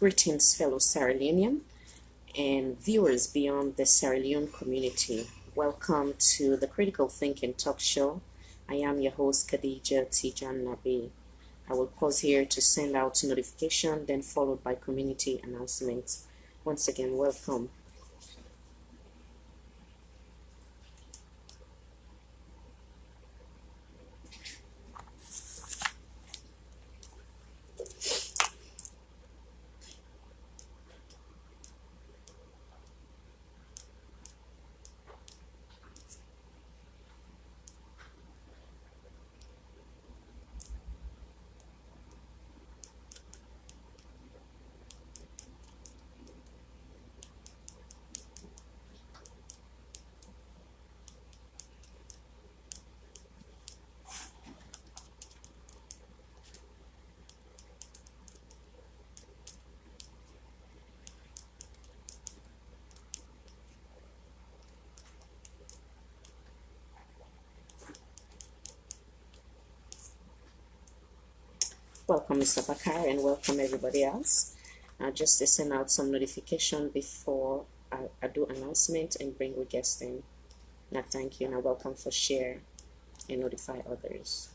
Greetings, fellow Sierra Leonean and viewers beyond the Sierra Leone community. Welcome to the Critical Thinking Talk Show. I am your host, Khadija Tijan Nabi. I will pause here to send out notification, then followed by community announcements. Once again, welcome. Welcome, Mr. Bakar, and welcome everybody else. Just to send out some notification before I do announcement and bring a guest in. Now, thank you, and welcome for share and notify others.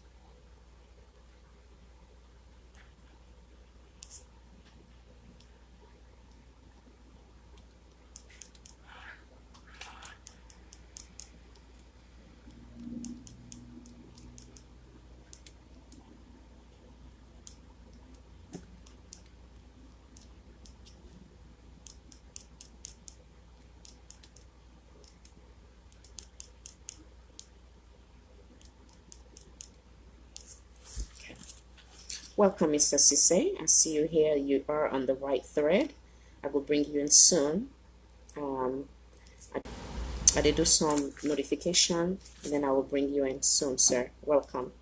Welcome, Mr. Sesay. I see you here. You are on the right thread. I will bring you in soon. I did do some notification, and then I will bring you in soon, sir. Welcome.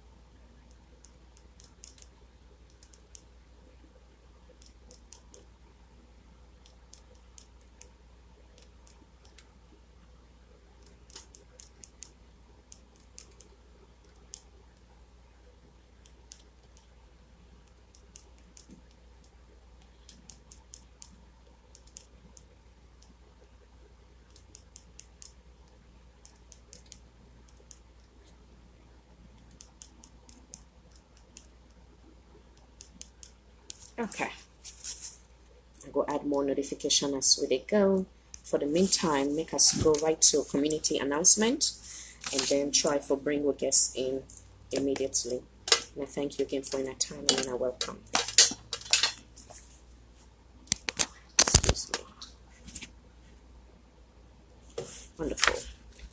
Okay. I go add more notification as we go. For the meantime, make us go right to community announcement and then try for bring our guests in immediately. And I thank you again for your time and I welcome. Excuse me. Wonderful.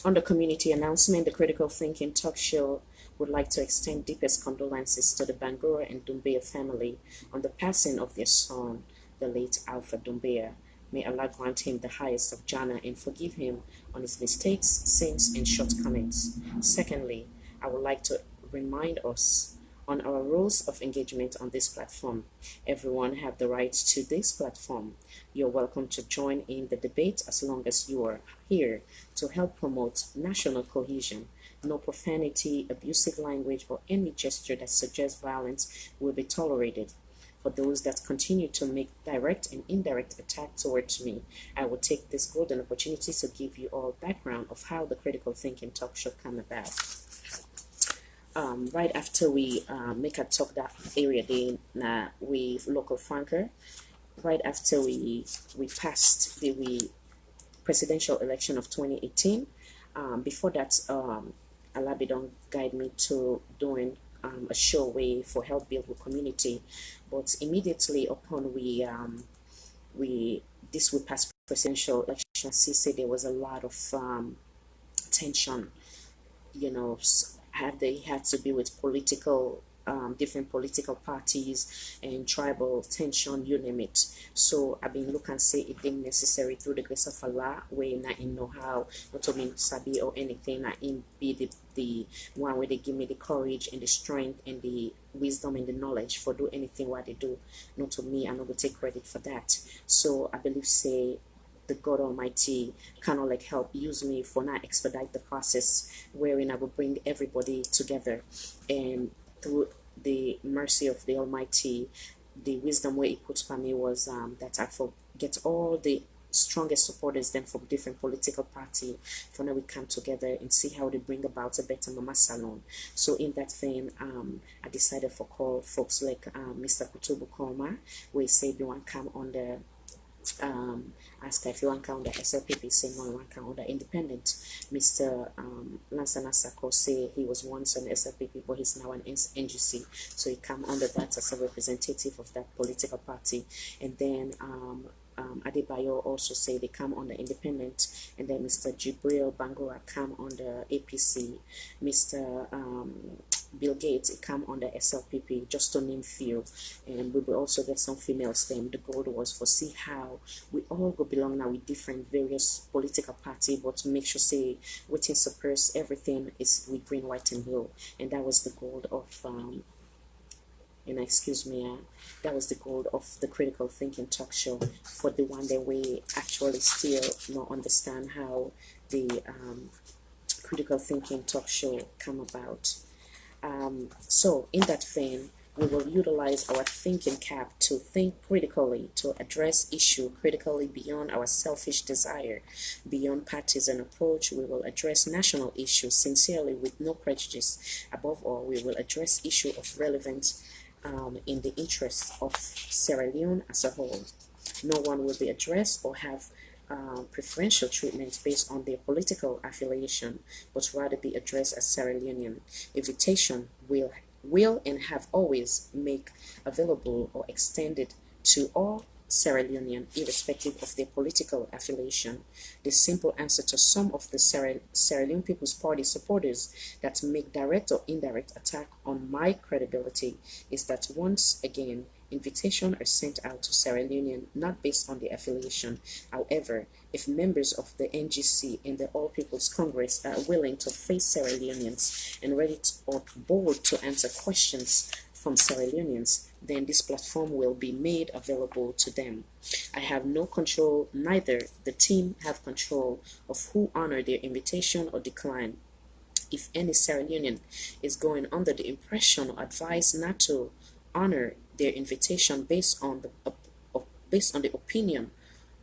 On the community announcement, the Critical Thinking Talk Show would like to extend deepest condolences to the Bangura and Doumbia family on the passing of their son, the late Alpha Doumbia. May Allah grant him the highest of Jannah and forgive him on his mistakes, sins, and shortcomings. Secondly, I would like to remind us on our rules of engagement on this platform. Everyone have the right to this platform. You're welcome to join in the debate as long as you are here to help promote national cohesion. No profanity, abusive language, or any gesture that suggests violence will be tolerated. For those that continue to make direct and indirect attack towards me, I will take this golden opportunity to give you all background of how the Critical Thinking Talk should come about. Right after we make a talk that area day with local Franker, right after we passed the presidential election of 2018, before that, Allah don't guide me to doing a show way for help build the community, but immediately upon we passed presidential election, see there was a lot of tension, you know, they had to be with political different political parties and tribal tension, you name it. So I've been look and say it being necessary through the grace of Allah, where not in know how, not to mean sabi or anything, not in be the one where they give me the courage and the strength and the wisdom and the knowledge for do anything what they do. Not to me, I'm not gonna take credit for that. So I believe say the God Almighty kind of like help use me for not expedite the process wherein I will bring everybody together, and through the mercy of the Almighty, the wisdom where he put for me was that I forget all the strongest supporters then from different political party for now we come together and see how they bring about a better mama salon. So in that vein, I decided for call folks like Mr. Kutubu Koma, where he said you want come on the ask if you want count the SLPP, say no, you want count the independent. Mr. Lansana Sako say he was once an SLPP, but he's now an NGC, so he come under that as a representative of that political party. And then Adebayo also say they come on the independent, and then Mr. Jibril Bangura come on the APC, Mr. Bill Gates it come on the SLPP, just to name few. And we will also get some females then. The goal was for see how we all go belong now with different various political party, but to make sure say waiting suppress everything is with green, white and blue. And that was the goal of and excuse me, that was the goal of the critical thinking talk show, for the one that we actually still not understand how the critical thinking talk show come about. So in that vein, we will utilize our thinking cap to think critically, to address issue critically beyond our selfish desire, beyond partisan approach. We will address national issues sincerely with no prejudice. Above all, we will address issue of relevance in the interests of Sierra Leone as a whole. No one will be addressed or have preferential treatment based on their political affiliation, but rather be addressed as Sierra Leonean. Invitation will and have always make available or extended to all Sierra Leonean, irrespective of their political affiliation. The simple answer to some of the Sierra Leone People's Party supporters that make direct or indirect attack on my credibility is that once again, invitations are sent out to Sierra Leonean not based on the affiliation. However, if members of the NGC and the All People's Congress are willing to face Sierra Leoneans and ready to, or bold to answer questions from Sierra Leoneans, then this platform will be made available to them. I have no control, neither the team have control of who honor their invitation or decline. If any Sierra Leonean is going under the impression or advised not to honor their invitation based on the opinion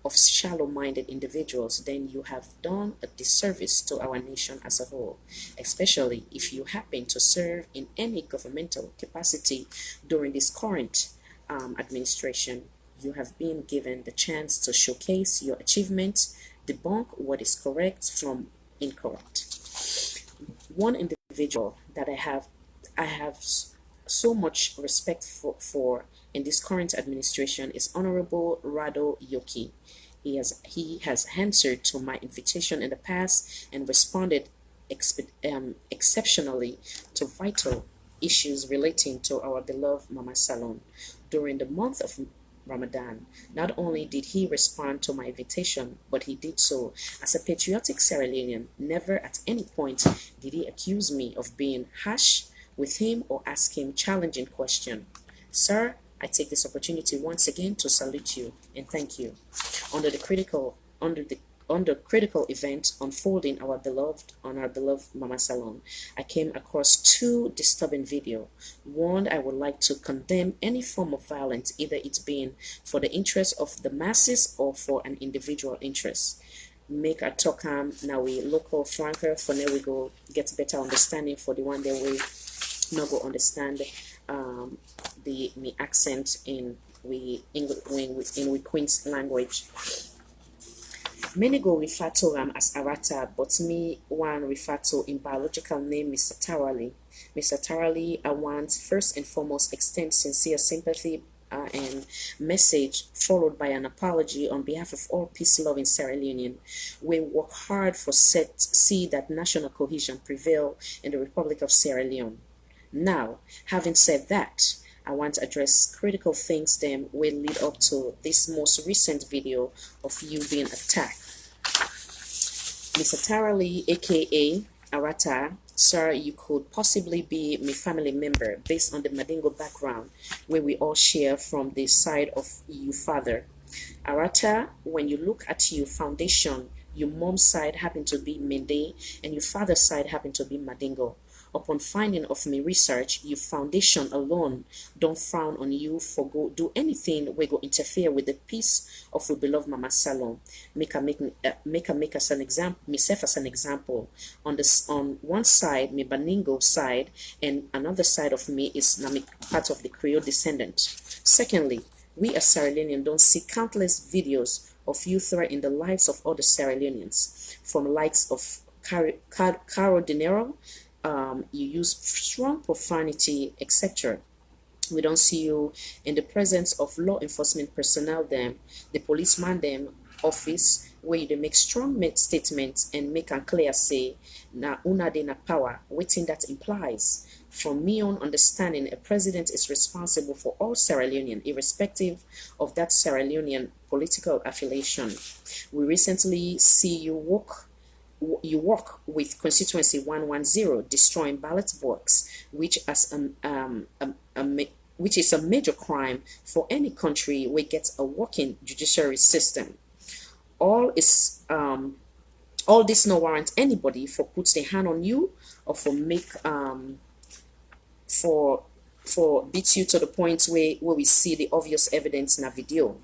of shallow-minded individuals, then you have done a disservice to our nation as a whole, especially if you happen to serve in any governmental capacity during this current administration. You have been given the chance to showcase your achievements, debunk what is correct from incorrect. One individual that I have so much respect for in this current administration is Honorable Rado Yoki. He has answered to my invitation in the past and responded exceptionally to vital issues relating to our beloved Mama Salon. During the month of Ramadan, not only did he respond to my invitation, but he did so as a patriotic Sierra Leonean. Never at any point did he accuse me of being harsh with him or ask him challenging question. Sir, I take this opportunity once again to salute you and thank you. Under critical event unfolding our beloved Mama Salon, I came across two disturbing video. One, I would like to condemn any form of violence, either it being for the interest of the masses or for an individual interest. Make a talk now we local flanker for now we go get better understanding for the one that we not go understand the me accent in we English in we Queen's language. Many go refer to him as Arata, but me one refer to in biological name Mr. Tarali. Mr. Tarali, I want first and foremost extend sincere sympathy and message followed by an apology on behalf of all peace-loving Sierra Leonean. We work hard for see that national cohesion prevail in the Republic of Sierra Leone. Now, having said that, I want to address critical things then will lead up to this most recent video of you being attacked. Mr. Tarali, aka Arata, sir, you could possibly be my family member based on the Madingo background where we all share from the side of you father. Arata, when you look at your foundation, your mom's side happened to be Mende and your father's side happened to be Madingo. Upon finding of me research, your foundation alone don't frown on you for go do anything we go interfere with the peace of we beloved Mama Salon. Make us an example, myself as an example. On one side, me Baningo side, and another side of me is na me part of the Creole descendant. Secondly, we as Sierra Leonean don't see countless videos of you threatening the lives of other Sierra Leoneans, from likes of Caro De Niro. You use strong profanity, etc. We don't see you in the presence of law enforcement personnel them, the policeman them office, where they make strong statements and make and clear say na una de na power, waiting that implies. From me on understanding, a president is responsible for all Sierra Leonean, irrespective of that Sierra Leonean political affiliation. We recently see you work with constituency 110 destroying ballot box, which as which is a major crime for any country where gets a working judiciary system. All is all this no warrant anybody for puts their hand on you or for beats you to the point where we see the obvious evidence in a video.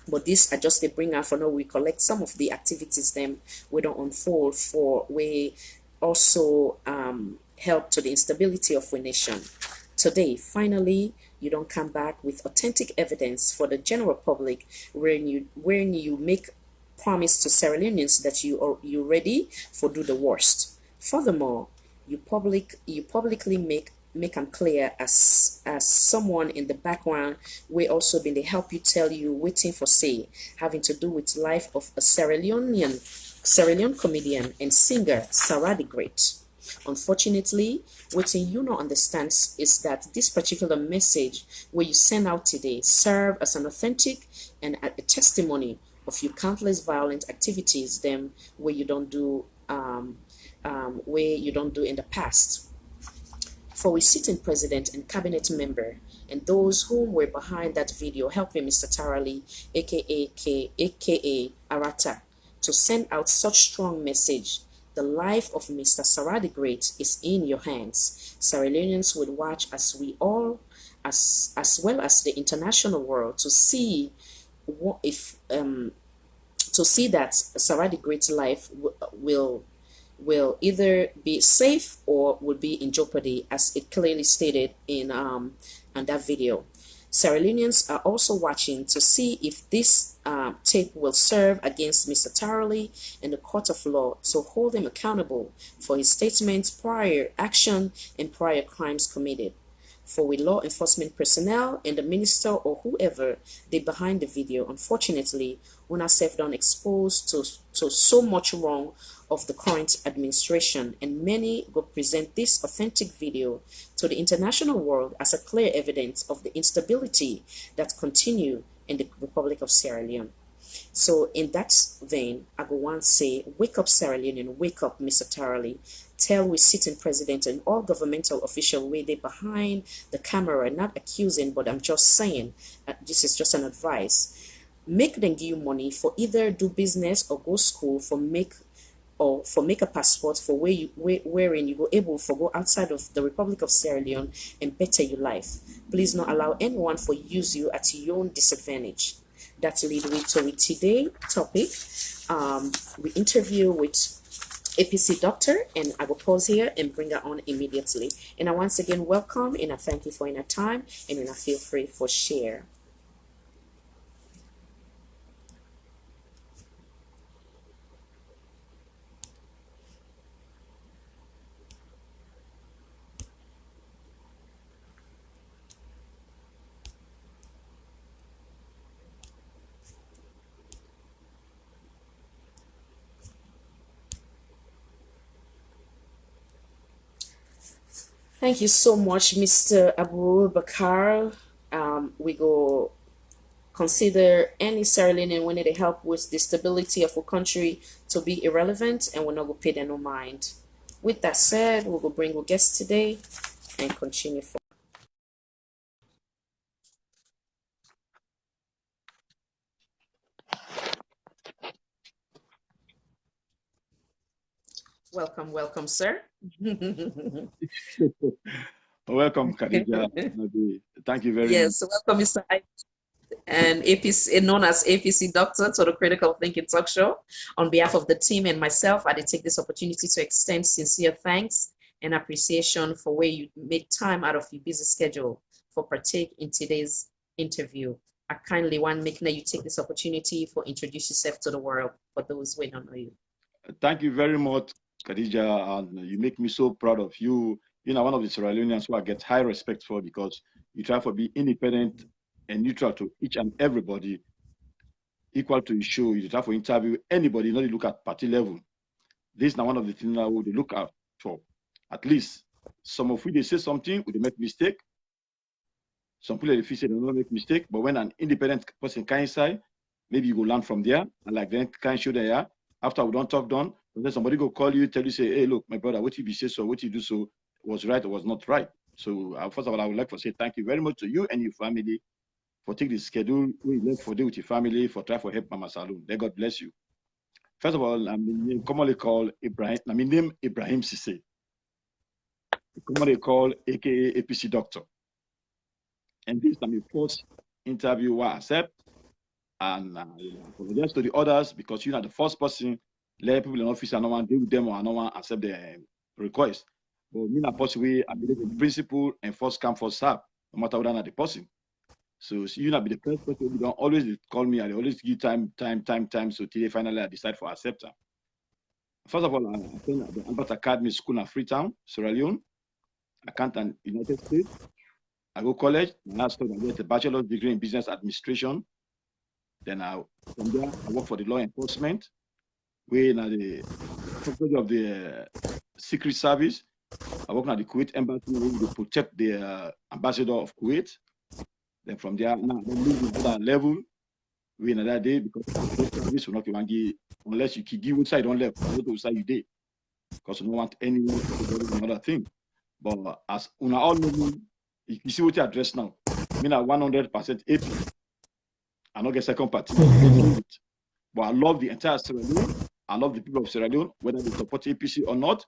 But this I just they bring out for now we collect some of the activities them we don't unfold for we also help to the instability of our nation. Today, finally, you don't come back with authentic evidence for the general public when you make promise to Sierra Leoneans that you ready for do the worst. Furthermore, you publicly make them clear as someone in the background we also been they help you tell you waiting for say having to do with life of a Sierra Leone comedian and singer Sarah the Great. Unfortunately, what you not understands is that this particular message where you send out today serve as an authentic and a testimony of your countless violent activities them where you don't do in the past. For we sitting president and cabinet member and those whom were behind that video helping Mr. Tarali, aka Arata, to send out such strong message. The life of Mr. Sarah the Great is in your hands. Sierra Leoneans would watch as we all, as well as the international world, to see what if to see that Sarah the Great's life will either be safe or will be in jeopardy, as it clearly stated in that video. Sierra Leoneans are also watching to see if this tape will serve against Mr. Tarley in the court of law to hold him accountable for his statements, prior action, and prior crimes committed. For with law enforcement personnel and the minister or whoever they behind the video, unfortunately, una self done exposed to so much wrong of the current administration, and many go present this authentic video to the international world as a clear evidence of the instability that continue in the Republic of Sierra Leone. So in that vein, I go want to say, wake up Sierra Leone, wake up Mr. Tarley. Tell we sitting president and all governmental official way they behind the camera, not accusing, but I'm just saying, this is just an advice. Make them give you money for either do business or go school for make a passport for wherein you go able for go outside of the Republic of Sierra Leone and better your life. Please not allow anyone for use you at your own disadvantage. That lead me to today topic. We interview with APC doctor, and I will pause here and bring her on immediately. And I once again welcome and I thank you for your time, and I feel free for share. Thank you so much, Mr. Abu Bakar. We go consider any Sierra Leonean when they help with the stability of our country to be irrelevant, and we're not going to pay them no mind. With that said, we'll go bring our guest today and continue for. Welcome, welcome, sir. Welcome, Khadija. Thank you very much. Yes, welcome, Mr. And APC, known as APC Doctor, to the Critical Thinking Talk Show. On behalf of the team and myself, I did take this opportunity to extend sincere thanks and appreciation for where you made time out of your busy schedule for partake in today's interview. I kindly want make you take this opportunity for introduce yourself to the world for those who don't know you. Thank you very much, Khadija. And you make me so proud of you. You know, one of the Sierra Leoneans who I get high respect for because you try to be independent and neutral to each and everybody, equal to your show. You try to interview anybody, not look at party level. This is now one of the things that we look out for. At least some of you they say something, we they make mistake. Some people they feel say they don't make mistake, but when an independent person can inside, maybe you go learn from there and like then can show they are. After we don't talk done, then somebody go call you, tell you, say, hey, look, my brother, what you be say so, what you do so was right or was not right. So first of all, I would like to say thank you very much to you and your family for taking the schedule we left for day with your family for try for help Mama Saloon. May God bless you. First of all, I'm commonly called Ibrahim. I mean name Ibrahim Sesay, commonly called AKA APC Doctor. And this is my first interview I accept. And apologize to the others because you're not the first person let people in office and no one deal with them or no one accept the request. But me not possibly I believe in principle and first come first serve, no matter whether not the person. So you not be the first person. You don't always call me. I always give time. So today finally I decide for acceptance. First of all, I attend the Albert Academy School in Freetown, Sierra Leone. I can't in United States. I go college. And I study. I get a bachelor's degree in business administration. Then from there I work for the law enforcement. We now the custody of the Secret Service. I work at the Kuwait Embassy to protect the ambassador of Kuwait. Then from there, now I move to another level. We another day because the service will not give unless you give outside on left, not outside you day. Because you don't want anyone to do another thing. But as una all know me, you see what you address now. I mean, 100% AP. I don't get second party. But I love the entire Sierra Leone. I love the people of Sierra Leone, whether they support APC or not,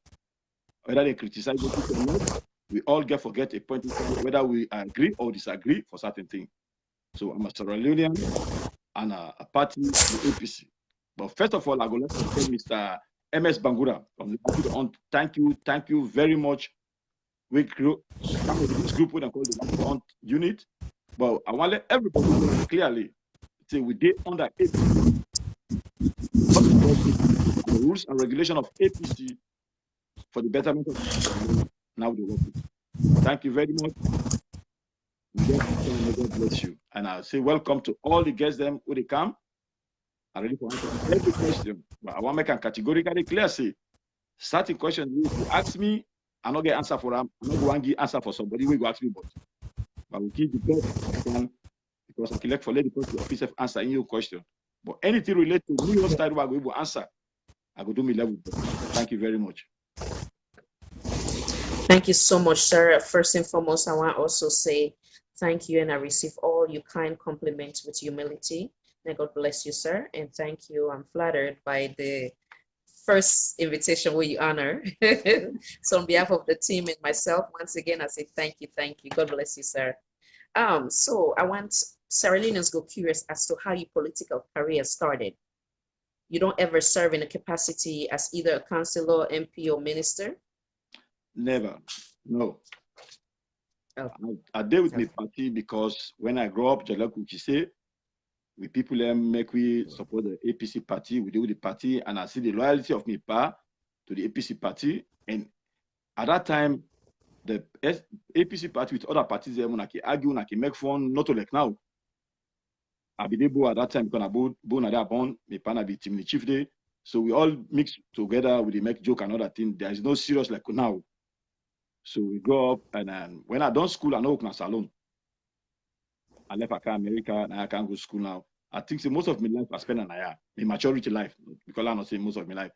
whether they criticize APC or not. We all forget a point in time, whether we agree or disagree for certain things. So I'm a Sierra Leonean and a party, the APC. But first of all, I go let to tell Mr. MS Bangura from the thank you very much. We grew this group what I call the on unit. But I want to let everybody know clearly. Say we did under APC. The rules and regulation of APC for the betterment of now the work. Thank you very much. God bless you. And I'll say welcome to all the guests them who they come. I'm ready for answer every question. But I want to make a categorically clear say certain questions you ask me, I not get answer for them. I not going to give answer for somebody who go ask me but we keep the best one because I can let for let the person officer answer in your question. But anything related to me, what style I will answer, I will do me level. Thank you very much. Thank you so much, sir. First and foremost, I want to also say thank you, and I receive all your kind compliments with humility. May God bless you, sir, and thank you. I'm flattered by the first invitation where you honor. So on behalf of the team and myself, once again, I say thank you, thank you. God bless you, sir. So I want Sierra Leoneans go curious as to how your political career started. You don't ever serve in a capacity as either a councillor, MP, or minister? Never. No. Oh, I deal with okay. my party because when I grow up, Jalak say, with people make we support the APC party, we deal with the party, and I see the loyalty of my pa to the APC party. And at that time, the APC party with other parties, they argue, they make fun, not like now. I be able at that time because I born at that born, my partner be team the chief day. So we all mix together with the make joke and other thing. There is no serious like now. So we go up and when I done school, I know I salon. I left America and I can't go to school now. I think most of my life I spent in my maturity life because I'm not saying most of my life.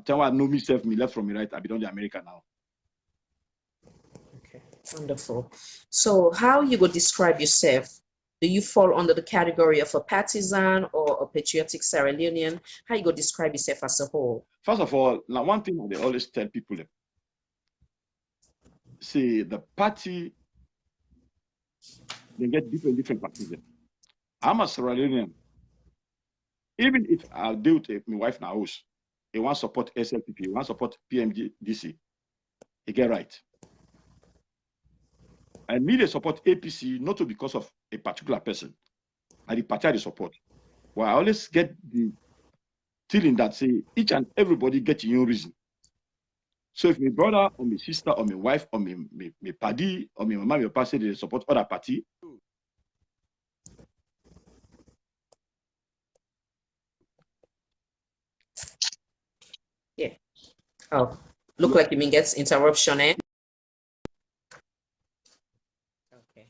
Tell I know myself, me left from me right. I be done the America now. Okay, wonderful. So how you would describe yourself? Do you fall under the category of a partisan or a patriotic Sierra Leonean? How you go describe yourself as a whole? First of all, now one thing they always tell people say the party, they get different parties. I'm a Sierra Leonean. Even if I deal with my wife in our house, he want support SLPP, he want support PMDC, he get right. And me, they support APC, not because of a particular person, and the party I support. Well, I always get the feeling that say each and everybody get your own reason. So if my brother or my sister or my wife or my paddy or my mama, your pastor, they support other party. Yeah. Oh, look like you mean gets interruption, eh? Okay.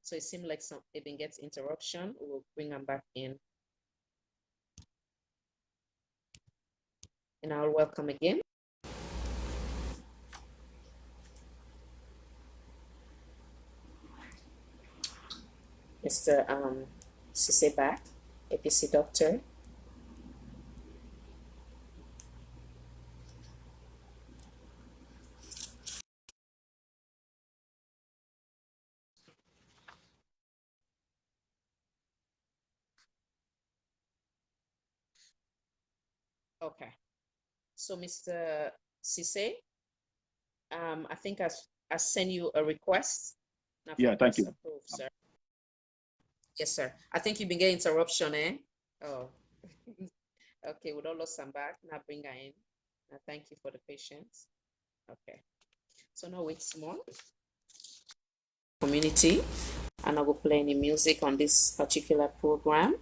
So it seems like it been gets interruption. We'll bring them back in. And I'll welcome again. Mr. Sesay back, APC doctor. Okay. So Mr. Sesay, I think I sent you a request. Now Yeah, thank you. Approved, sir. Yes, sir. I think you've been getting interruption, eh? Oh. Okay, we don't lose some back. Now bring her in. Now thank you for the patience. Okay. So now wait small. Community, and I will play any music on this particular program.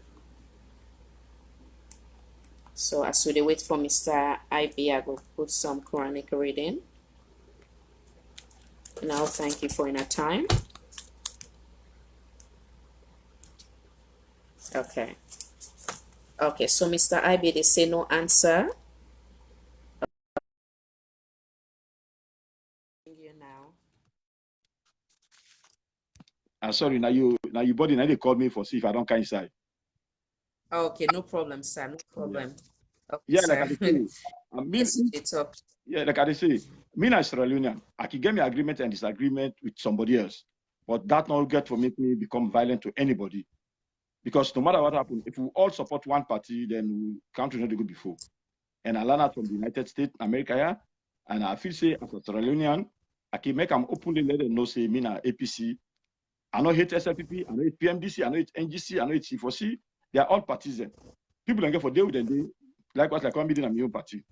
So as we wait for Mr. IB, I will put some Quranic reading. Now thank you for your time. Okay. Okay, so Mr. IB, they say no answer. You now. Sorry, now you body now they called me for see if I don't come inside. Okay, no problem, sir. No problem. Yeah, Okay, sir. like I say, I mean, Yes, it's up. yeah, like I say, me as Sierra Leonean, I can get me agreement and disagreement with somebody else, but that not get to make me become violent to anybody. Because no matter what happens, if we all support one party, then we country not go before. And I learned that from the United States, America, yeah, and I feel say as a Sierra Leonean, I can make them openly let them know say me na APC. I know hate SLPP, I know hate PMDC, I know hate NGC, I know hate C4C. They are all partisan. People don't get for day with the day, likewise like one meeting in my own party.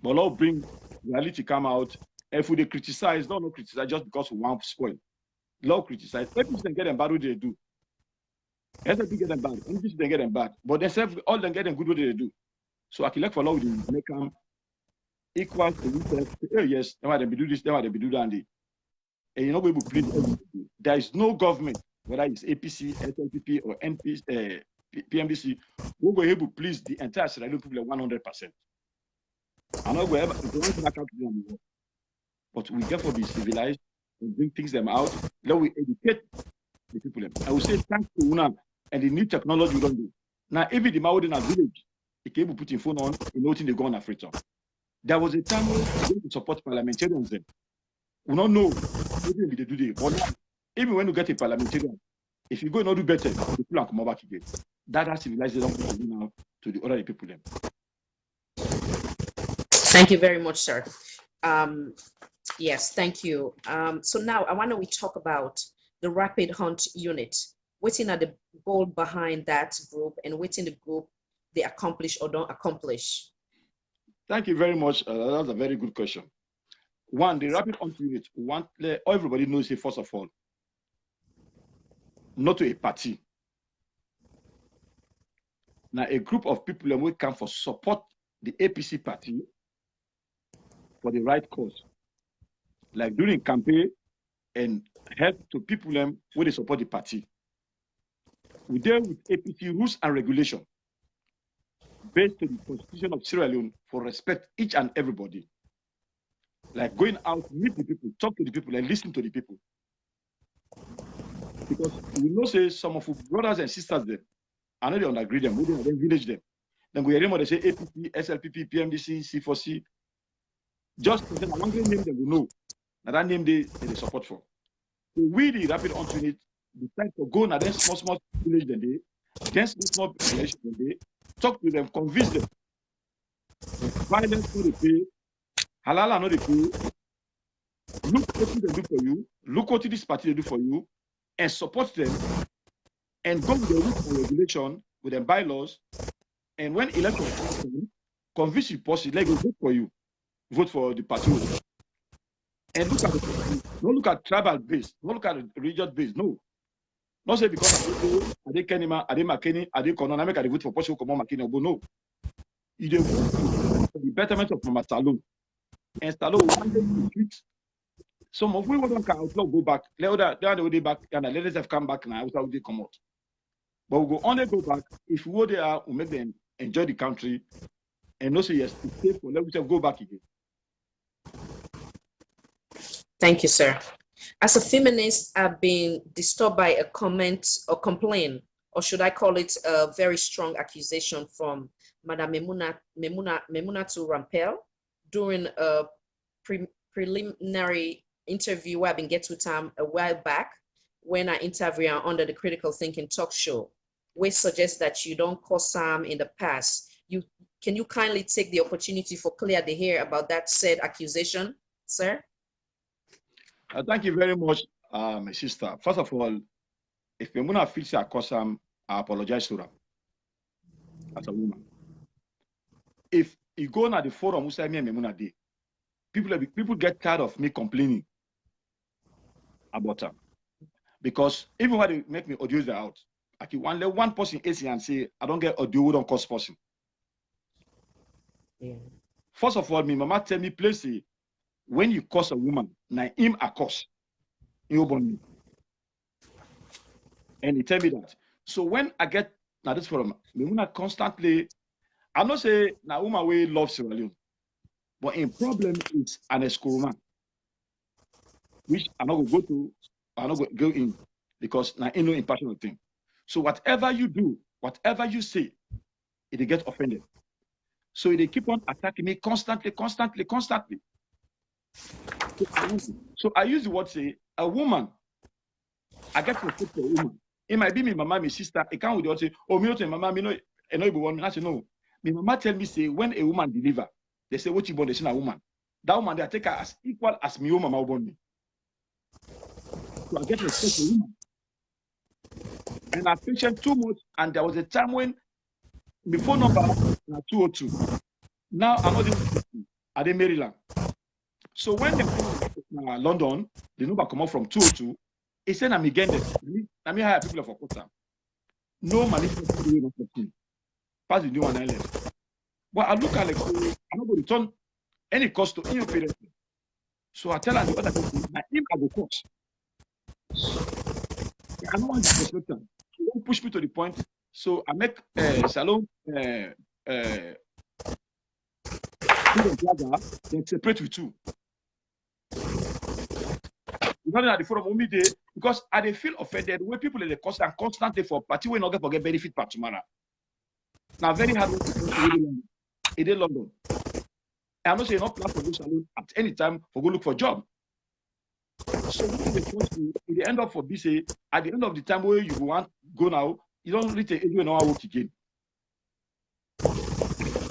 But Lord bring reality come out. If we criticize, don't criticize just because we want to spoil. Lord criticize. Everything they get them bad what they do. SLP get them bad, NGC they get them bad. But they say all them get them good what they do. So I can look for Lord make them equal to themselves. Oh yes, then why they be do this, then why they be do that. And you know we will please everybody. There is no government, whether it's APC, SLPP, or NPC, PMDC, who will able to please the entire Sierra Leone people 100%. I'm not going to but we therefore be civilized and bring things them out. Let we educate the people. I will say thanks to UNA and the new technology we don't do. Now, every the Maori in a village, they can able putting phone on, you know, they go on Africa. There was a time when we going to support parliamentarians. Then. We don't know what they do today. But now, even when you get a parliamentarian, if you go and not do better, the people come back again. That has civilized them now to the other people. Then. Thank you very much, sir. Yes, thank you. So now I want to talk about the Rapid Hunt Unit. Waiting at the goal behind that group and waiting the group they accomplish or don't accomplish. Thank you very much. That's a very good question. One, the Rapid Hunt Unit, everybody knows it, first of all, not to a party. Now, a group of people will come for support the APC party for the right cause. Like during campaign and help to people where they support the party. We deal with APC rules and regulation based on the Constitution of Sierra Leone for respect each and everybody. Like going out, meet the people, talk to the people, and listen to the people. Because we know say some of our brothers and sisters there, I know they don't agree them, we don't village them. Then we hear them they say APC, SLPP, PMDC, C4C. Just for them, I'm going to name them, we know. Now that name they support for. So we the rapid onto it, decide to go now then small village the day, then small population the day, talk to them, convince them. Violence no dey pay, halala no dey pay. Look what they do for you, look what this party they do for you, and support them, and go with the rules and regulation, with them bylaws, and when election comes, convince you possibly, let go vote for you, vote for the party. And look at the party, don't look at tribal base, don't look at the regional base, no. Not say because are they Kenima, are they McKinney, are they Conan, I make a vote for possible come on McKinney, but no. You dey vote for the betterment of Mama Salon. And Salon wanted to treat some of we don't can outlaw go back. Let the way back and let us have come back now without they come out. But we go only go back if we go there, we make them enjoy the country and also yes, it's safe for let us go back again. Thank you, sir. As a feminist, I've been disturbed by a comment or complaint, or should I call it a very strong accusation from Madam Memuna to Rampel during a preliminary interview where I've been get with him a while back when I interviewed her under the Critical Thinking talk show, which suggests that you don't cause harm in the past. Can you kindly take the opportunity for clear the air about that said accusation, sir? Thank you very much, my sister. First of all, if Memuna feels I cause harm, I apologize to her as a woman. If you go na the forum, say me and Memuna day, people get tired of me complaining about her. Because even when they make me audios out, I can let one person AC and say, I don't get audio, we don't cost person. Yeah. First of all, my mama tell me, please, when you curse a woman, na him a curse. And he tell me that. So when I get now this forum, Memuna constantly, I not say na woman we love Sierra Leone, but in problem is an escroman, which I'm not going to go in because na no impartial thing. So whatever you do, whatever you say, it get offended. So they keep on attacking me constantly. So I use the word say a woman. I get to respect for a woman. It might be my mama, my sister. It can't with the word say, oh, me not my mama, me no, and no one. I say no. My mama tell me say when a woman deliver, they say what you born, they say a woman. That woman they take her as equal as me, mama born me. So I get to respect for a woman. And I patient too much. And there was a time when my phone number was 202. Now I'm not in Maryland. So when they come to London, the number come out from 202. He said, I'm again there. I mean, hire people for quarter. No money for pass the new one I left. But I look at like, I'm not going to return any cost to any parent. So I tell her the other people, I him I go cost. I don't want to disrespect them. She won't push me to the point. So I make salon then separate with two. Not at the forum only day because I feel offended when people in the constantly for party will not get benefit part tomorrow. Now very hard work to it in London. I'm not saying not plan for go salon at any time for go look for a job. So when they force you, it end up for BC at the end of the time where you want go now, you don't really take an hour work again.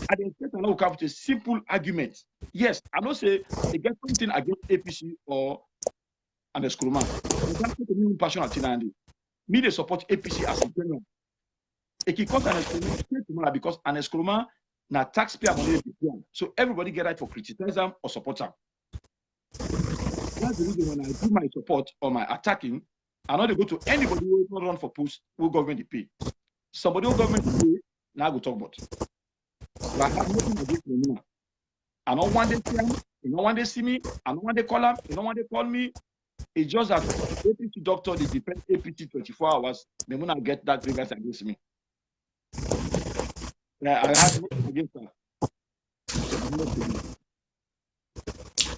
I didn't say I come with a simple argument. Yes, I don't say they get something against APC or and the schoolman. Me, they support APC as a general. It can cost an exclusion because an exclusion na taxpayer money. So everybody get right for criticism or support them. That's the reason when I do my support or my attacking, I not go to anybody who will not run for post who government pay. Somebody who government pay, now I go talk about. But I have nothing against them. I don't want them to see me. I don't want them to see me. I don't want them to call them. I don't want them to call me. It's just that APC doctor, they depend APC 24 hours. They will not get that grievance against me. I have nothing against her.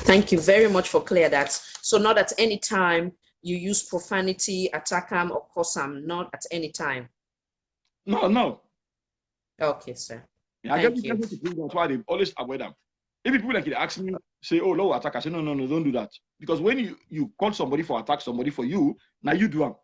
Thank you very much for clear that. So not at any time you use profanity, attack them, or curse them. Not at any time. No. Okay, sir. Yeah, I get to bring that's why they always avoid them. If people like it ask me, say, oh, no, attack. I say, no, don't do that. Because when you call somebody for attack somebody for you, now you do them.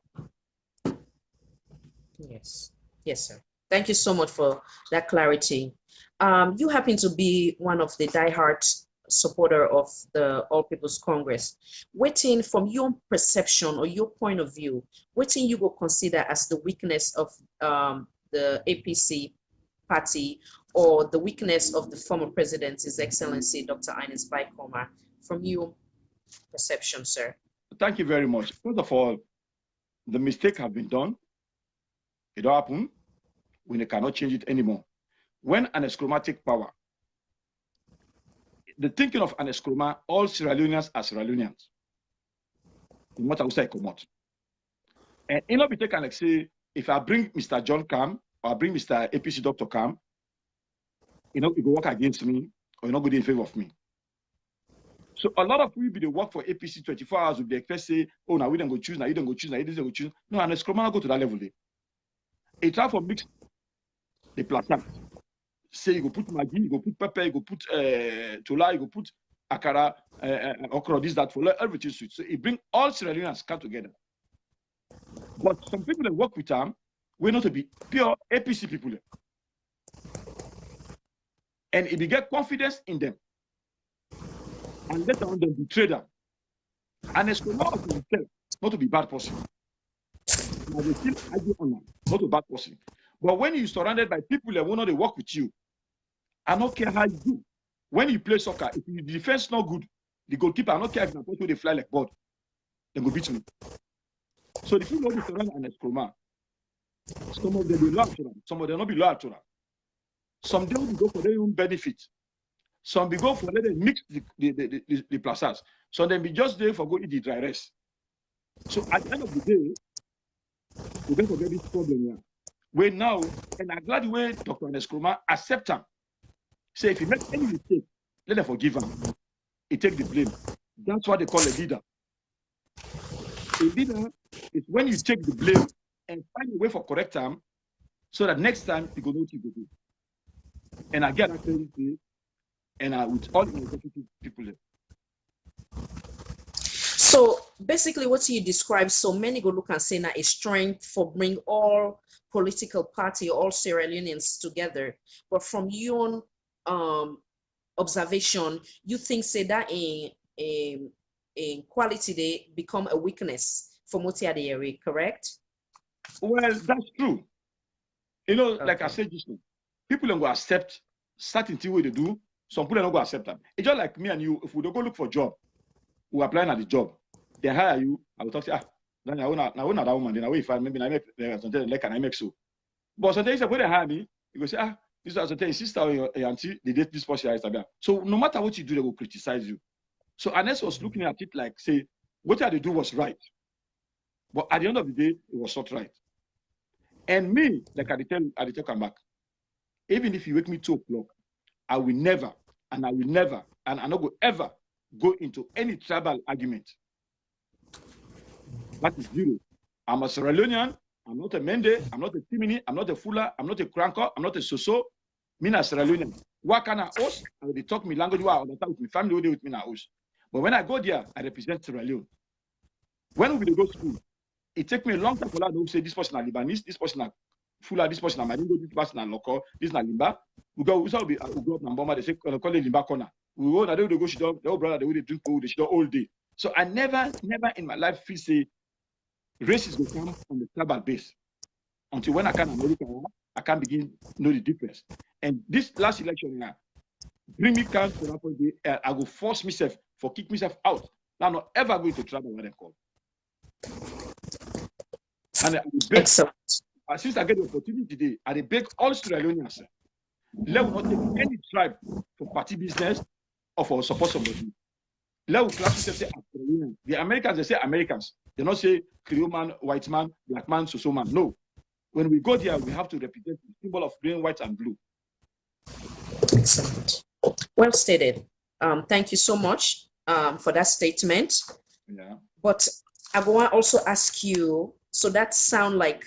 Yes. Yes, sir. Thank you so much for that clarity. You happen to be one of the diehard supporter of the All People's Congress. Waiting from your perception or your point of view, waiting you will consider as the weakness of the APC party or the weakness of the former president, His Excellency Dr. Ines Baikoma, from your perception, sir? Thank you very much. First of all, the mistake have been done. It happened. We cannot change it anymore. When an Nkrumah take power, the thinking of an Nkrumah, all Sierra Leoneans are Sierra Leoneans. What I will say, come out. And in order to take and say, if I bring Mr. John Cam or I bring Mr. APC Dr. Cam, it will work against me or you're not good in favor of me. So a lot of people they work for APC 24 hours with the first say, oh, now we don't go choose, now you don't go choose, now you don't go choose. No, and Nkrumah go to that level. It try for mix the platform. Say you go put Maggi, you go put pepper, you go put Tola, you go put Akara, okra, this, that, for everything sweet. So it bring all Sierra Leoneans come together. But some people that work with them, we're not to be pure APC people. And if you get confidence in them, and later on them betray them, and it's not of himself, not to be bad person. Now they still argue on them, not a bad person. But when you're surrounded by people that will not work with you, I don't care how you do. When you play soccer, if the defense not good, the goalkeeper, I don't care if they fly like bird, they go beat me. So the people who surround an Nkrumah, some of them be loyal to them, some of them not be loyal to them. Some they will go for their own benefit. Some be go for let them mix the plazas. Some them be just there for go eat the dry rice. So at the end of the day, we don't forget this problem here. Where now, and I'm glad the way Dr. Nkrumah accept him. Say if he makes any mistake, let them forgive him. He take the blame. That's what they call a leader. A leader is when you take the blame and find a way for correct him, so that next time you go know what you go do. And I get that credit, and with all the executive people there. So basically what you describe, so many go look and say now a strength for bring all political party, all Sierra Leoneans together. But from your observation, you think say that in quality they become a weakness for Motia the area, correct? Well, that's true. You know, okay. Like I said just now, people don't go accept certain things what they do. Some people don't go accept them. It's just like me and you. If we don't go look for a job, we apply at the job. They hire you. I will talk to you. Then I will not that woman. Then I will find maybe I make something like I make so. But sometimes when they hire me, you go say this is something sister or your auntie. They did this person. So no matter what you do, they will criticize you. So Ernest was looking at it like say what they do was right, but at the end of the day, it was not right. And me, like I tell come back. Even if you wake me 2 o'clock, I will never, and I not go ever go into any tribal argument. That is zero. I'm a Sierra Leonean. I'm not a Mende. I'm not a Timini. I'm not a Fula. I'm not a Kranko. I'm not a Soso. Me na Sierra Leonean. What can I host? They talk me language. I understand with my family. What they with me na host. But when I go there, I represent Sierra Leone. When we go to school, it take me a long time for that to say this person is Libanese, this person is Fula, this person is Maringo, this person is Loko, this is Limba. We go up in Boma, they say call it Limba corner. We go, they go shit up, the old brother, they will drink food, they shit up all day. So I never in my life feel say racism will come on the tribal base. Until when I can America, I can begin to know the difference. And this last election now, bring me count for that point, I will force myself for kick myself out. Now I'm not ever going to tribal what they call. And I beg, since I get the opportunity today, I beg all Sierra Leoneans, let us not take any tribe for party business or for support somebody. Let us class say Australian. The Americans, they say Americans. They don't say Creole man, white man, black man, so man. No. When we go there, we have to represent the symbol of green, white, and blue. Excellent. Well stated. Thank you so much for that statement. Yeah. But I want to also ask you, so that sound like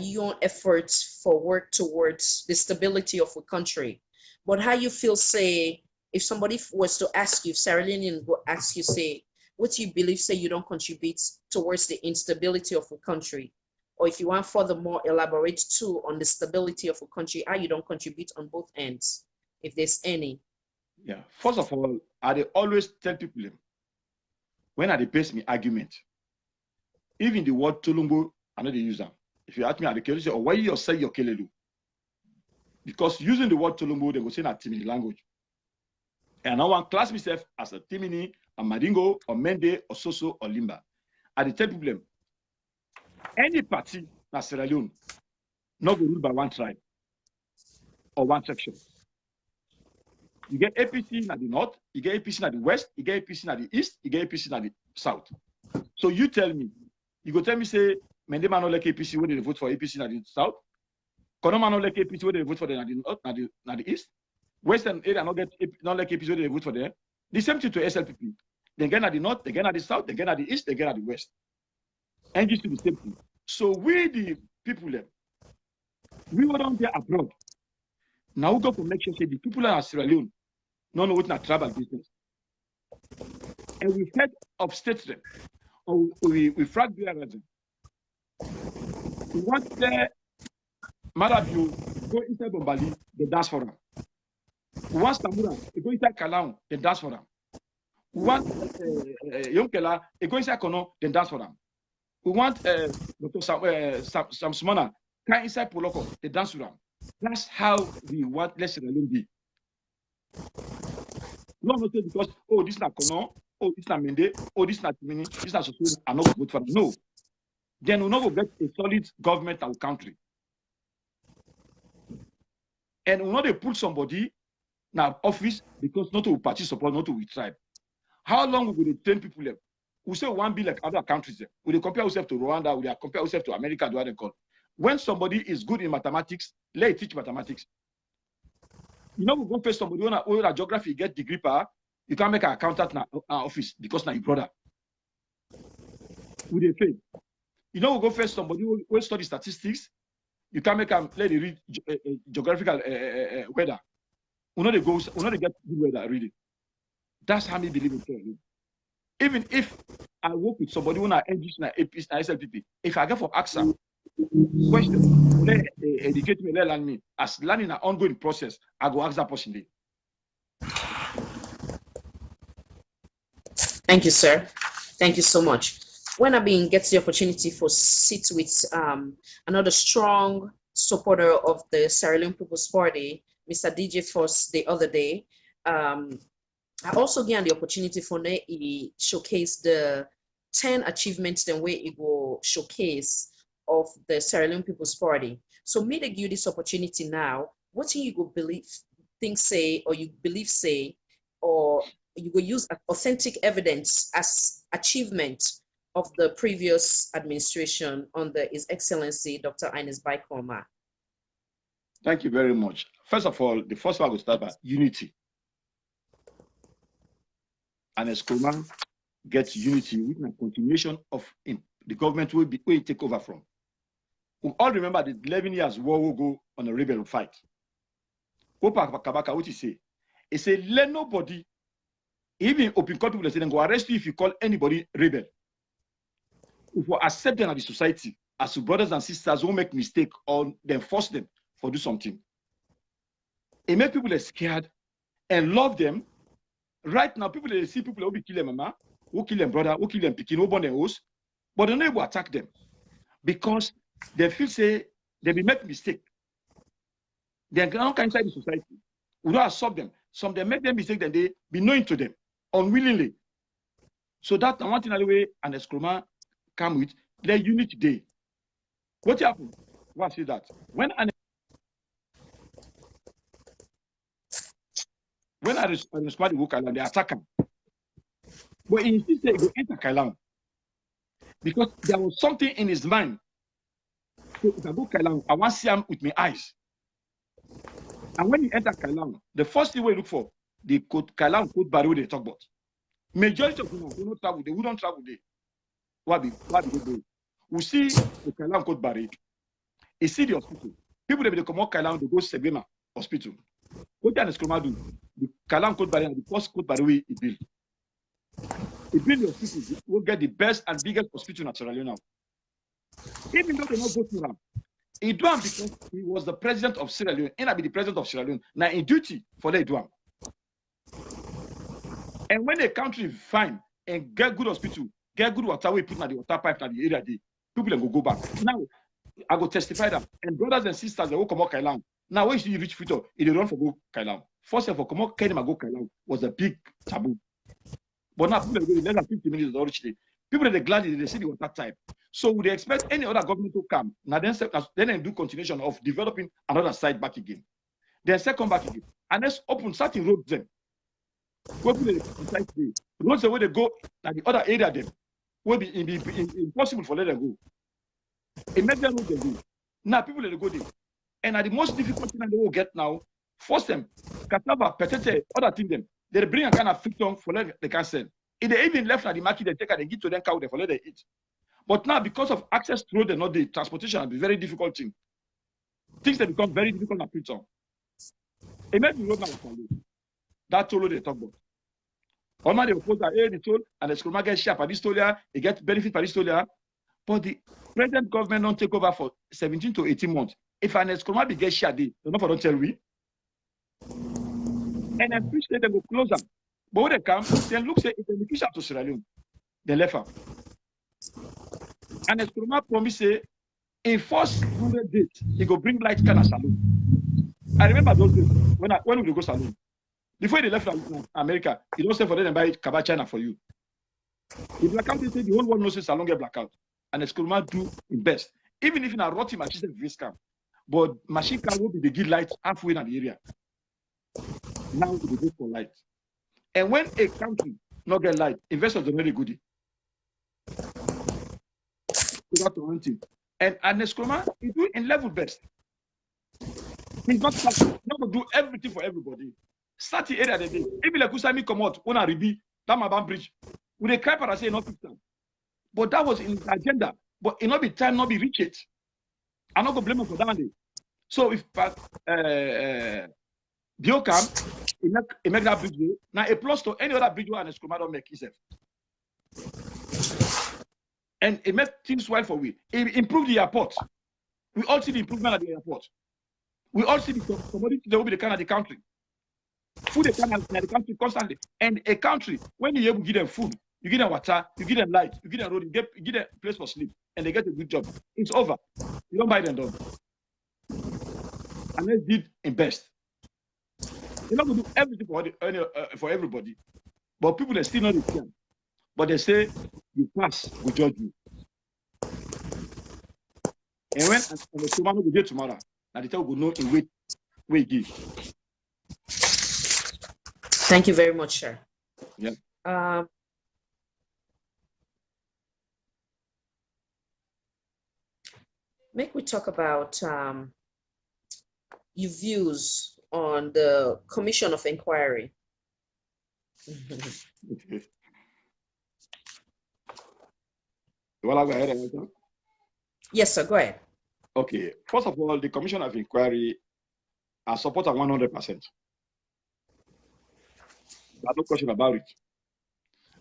your efforts for work towards the stability of the country, but how you feel say if somebody was to ask you, if Sierra Leonean go ask you, say, what do you believe, say you don't contribute towards the instability of a country? Or if you want furthermore elaborate too on the stability of a country, how you don't contribute on both ends, if there's any. Yeah. First of all, I always tell people when I base me argument, even the word Tolumbo, I know they use them. If you ask me, I say, or why you say your Kelelu? Because using the word Tolumbo, they will say that Timini language. And I want class myself as a Timini, a Madingo, or Mende, or Soso, or Limba. I tell people, any party in Sierra Leone not ruled by one tribe or one section. You get APC in the north, you get APC in the west, you get APC in the east, you get APC in the south. So you tell me, you go tell me, say, Mendema no like APC when they vote for APC in the south, Konoma no like APC when they vote for them in the east, Western area not like APC when they vote for them. The same thing to SLPP. They get at the north, they get at the south, they get at the east, they get at the west. And just the same thing. So we, the people, we were down there abroad. Now we go for make sure say the people in Sierra Leone no know what tribal business. And we head upstate them, or we frag their them. We want the Marabu go inside Bombali, they dance for them. We want Samura, they go inside Kalang, they dance for them. We want Yonkela, they go inside Kono, they dance for them. We want Dr. Sam Sumana, come inside Poloko, they dance for them. That's how we want Sierra Leone be. Not because, oh, this is not Kono, oh, this is not Mende, oh, this is not Timini, this is not Soso, I'm not good for them. No. Then we'll not get a solid government and country. And we'll not put somebody in our office because not to party support, not to we tribe. How long will they train people left? We say one be like other countries. Will they compare ourselves to Rwanda? Will they compare ourselves to America? Do what they call? When somebody is good in mathematics, let it teach mathematics. You know, we go face somebody who a geography get degree power, you can't make an accountant in our office because now your brother. Will they fail? You know, we go face somebody who study statistics, you can't make them let read geographical weather. We know they get good weather reading. That's how we believe in Sierra. Even if I work with somebody who are engaged in APC, SLPP, if I get for AXA, question, let educate me, let learn me. As learning an ongoing process, I go ask that person. Thank you, sir. Thank you so much. When I get the opportunity for sit with another strong supporter of the Sierra Leone People's Party, Mr. DJ Force, the other day, I also get the opportunity for me showcase the 10 achievements the way it will showcase of the Sierra Leone People's Party. So me to give you this opportunity now, what do you go say, or you believe say, or you will use authentic evidence as achievement of the previous administration under His Excellency Dr. Ines Baikoma? Thank you very much. First of all, the first one I will start by unity. And as Kurman gets unity with a continuation of the government will take over from. We all remember the 11 years war will go on a rebel fight. What he say? He said, let nobody, even open court people say, go arrest you if you call anybody rebel. If we accept them as the society, as brothers and sisters who make mistake or then force them for do something. It make people scared and love them. Right now, people they see people who be kill them mama, who kill them brother, who kill them pikin, who burn their house, but they never attack them because they feel say they be make mistake. They are not inside the society. We don't absorb them. Some they make them mistake, then they be known to them unwillingly. So that one thing way and the Skroma come with their unity day. What happened? What is that? When I respond to Kailan, they attack him. But he insisted he go enter Kailan because there was something in his mind. So if I go Kailan, I want to see him with my eyes. And when he enter Kailan, the first thing we look for, the Kailan code barrier they talk about. Majority of people who don't travel, they wouldn't travel there. What they do? We see the Kailan code barrier. You see the hospital. People they come out Kailan, they go Sebema hospital. What can the Skroma do? the Kalam Code Barrier, the first code by the way he built. He built the hospitals, will get the best and biggest hospital in Sierra Leone now. Even though they not go through him, he do him because he was the president of Sierra Leone, and I be the president of Sierra Leone. Now in duty for they do him. And when a country fine and get good hospital, get good water, we put in the water pipe in the area, people will go back. Now I go testify that. And brothers and sisters, they will come out Kailam. Now when you reach Futo, they run for go Kailam. First of all, come out Kenima go Kailam was a big taboo. But now people go less than 50 minutes already. People are glad they see the water type. So would they expect any other government to come? Now then they do continuation of developing another site back again. Then second back again. And let's open certain roads then. Roads the way they go at the other area then will be impossible for them to go. Imagine what they do. Now people let go there. And at the most difficult thing they will get now, force them, cassava, potato, other thing them. They bring a kind of ficton for them they can sell. If they even left at the market, they take and they give to them cow, they for let them eat. But now because of access to road and not the transportation will be very difficult thing. Things that become very difficult at ficton. Imagine the road now that toll they talk about. All man they propose that the toll and the school get share for this toll here, they get benefit for this toll here. But the present government don't take over for 17 to 18 months. If an school be get share, they don't tell we. And then preach they go close them. But when they come, then look say it's beneficial to Sierra Leone. They left them. And the school promise say in first 100 days, he go bring light can saloon. I remember those days when we go saloon. Before they left America, he don't say for them to buy Kaba China for you. The blackout, they say the whole world knows salon get blackout. And the school man do his best. Even if in a rotty machine is scam. But machine car will be the give light halfway in the area. Now we go for light. And when a country not get light, investors are very good. And the school man, he do in level best. He's not going to do everything for everybody. Start the area the day. Even like Usami come out, when I rebi, Tamaban Bridge, with a cry para say not 50. But that was in the agenda. But it not be time, not be reach it. I'm not going to blame him for that day. So if Biocam, he make that bridge, now a plus to any other bridge and a school don't make itself. And it make things well for we. It improved the airport. We all see the improvement at the airport. We all see the commodity that will be the kind of the country. Food they can in the country constantly. And a country, when you able to give them food, you give them water, you give them light, you give them road, you give them a place for sleep, and they get a good job. It's over. You don't buy them done. And let's did invest. You're not going to do everything for everybody. But people they still not the But they say you pass, we judge you. And when the tomorrow will do tomorrow, now the tell will know in wait give. Thank you very much, sir. Yeah. Make we talk about your views on the Commission of Inquiry. Well, I go ahead and answer. Yes, sir. Go ahead. Okay. First of all, the Commission of Inquiry, I support 100%. There's no question about it.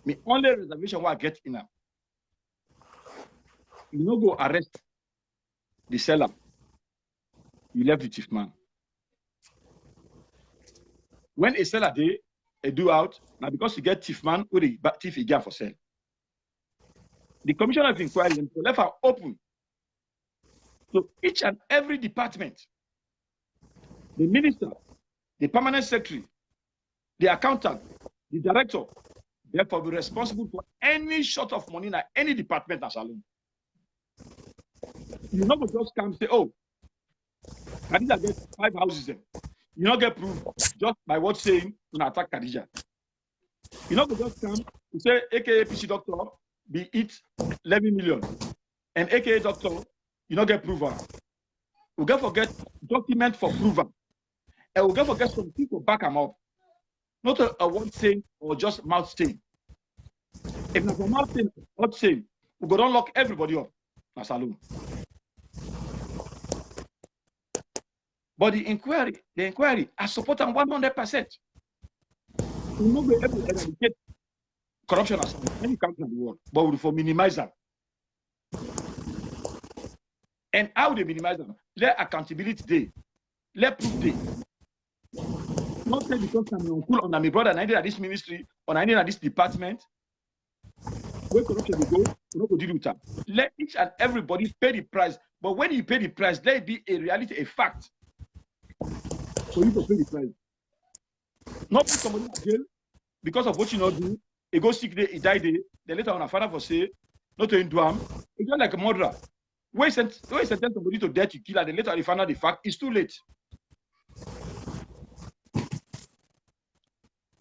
My only reservation what I get in now, you no go arrest the seller. You left the thief man. When a seller they do out, now because you get thief man, who the thief again for sale. The Commission of Inquiry left are open. So each and every department, the minister, the permanent secretary, the accountant, the director, therefore be responsible for any short of money in any department as alone. You not just come say, oh, Khadija get 5 houses there. You not get proof just by what saying to attack Khadija. You not just come to say, AKA PC doctor, be it 11 million. And AKA doctor, you not get prover. We get forget document for prover. And we get forget some people back them up. Not a word saying or just mouth saying. If not a mouth saying, word saying, we go don't lock everybody up. That's alone. But the inquiry, I support them 100%. We not be able to eradicate corruption as any country in the world, but we for minimize them. And how they minimize them? Let accountability day, let proof day. Not say because I'm your uncle or I'm my brother, and I did at this ministry or I did at this department. Where corruption will go, we don't go deal with that. Let each and everybody pay the price. But when you pay the price, let it be a reality, a fact. For you to pay the price. Not put somebody in jail because of what you not do. He go sick day, he die day. Then later on, a father for say, not to do him. It's just like a murderer. When you sentence somebody to death, you kill her, then later on you find out the fact, it's too late.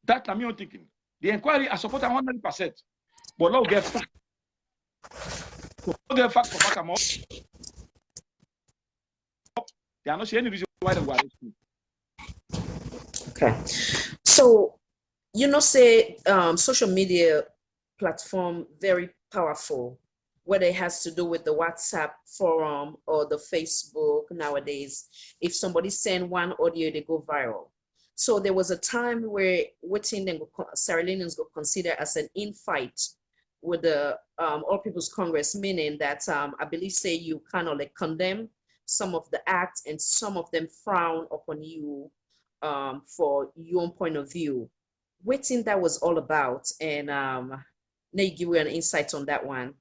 That's what I'm thinking. The inquiry, I support 100%. But now get fact. So get fact for back up. They are not seeing any reason why they were arrested. Okay. So, say social media platform very powerful, whether it has to do with the WhatsApp forum or the Facebook nowadays. If somebody send one audio, they go viral. So there was a time where Sierra Leoneans got considered as an infight with the All People's Congress, meaning that I believe say you kind of like condemn some of the acts and some of them frown upon you for your own point of view. What think that was all about? And now you give me an insight on that one.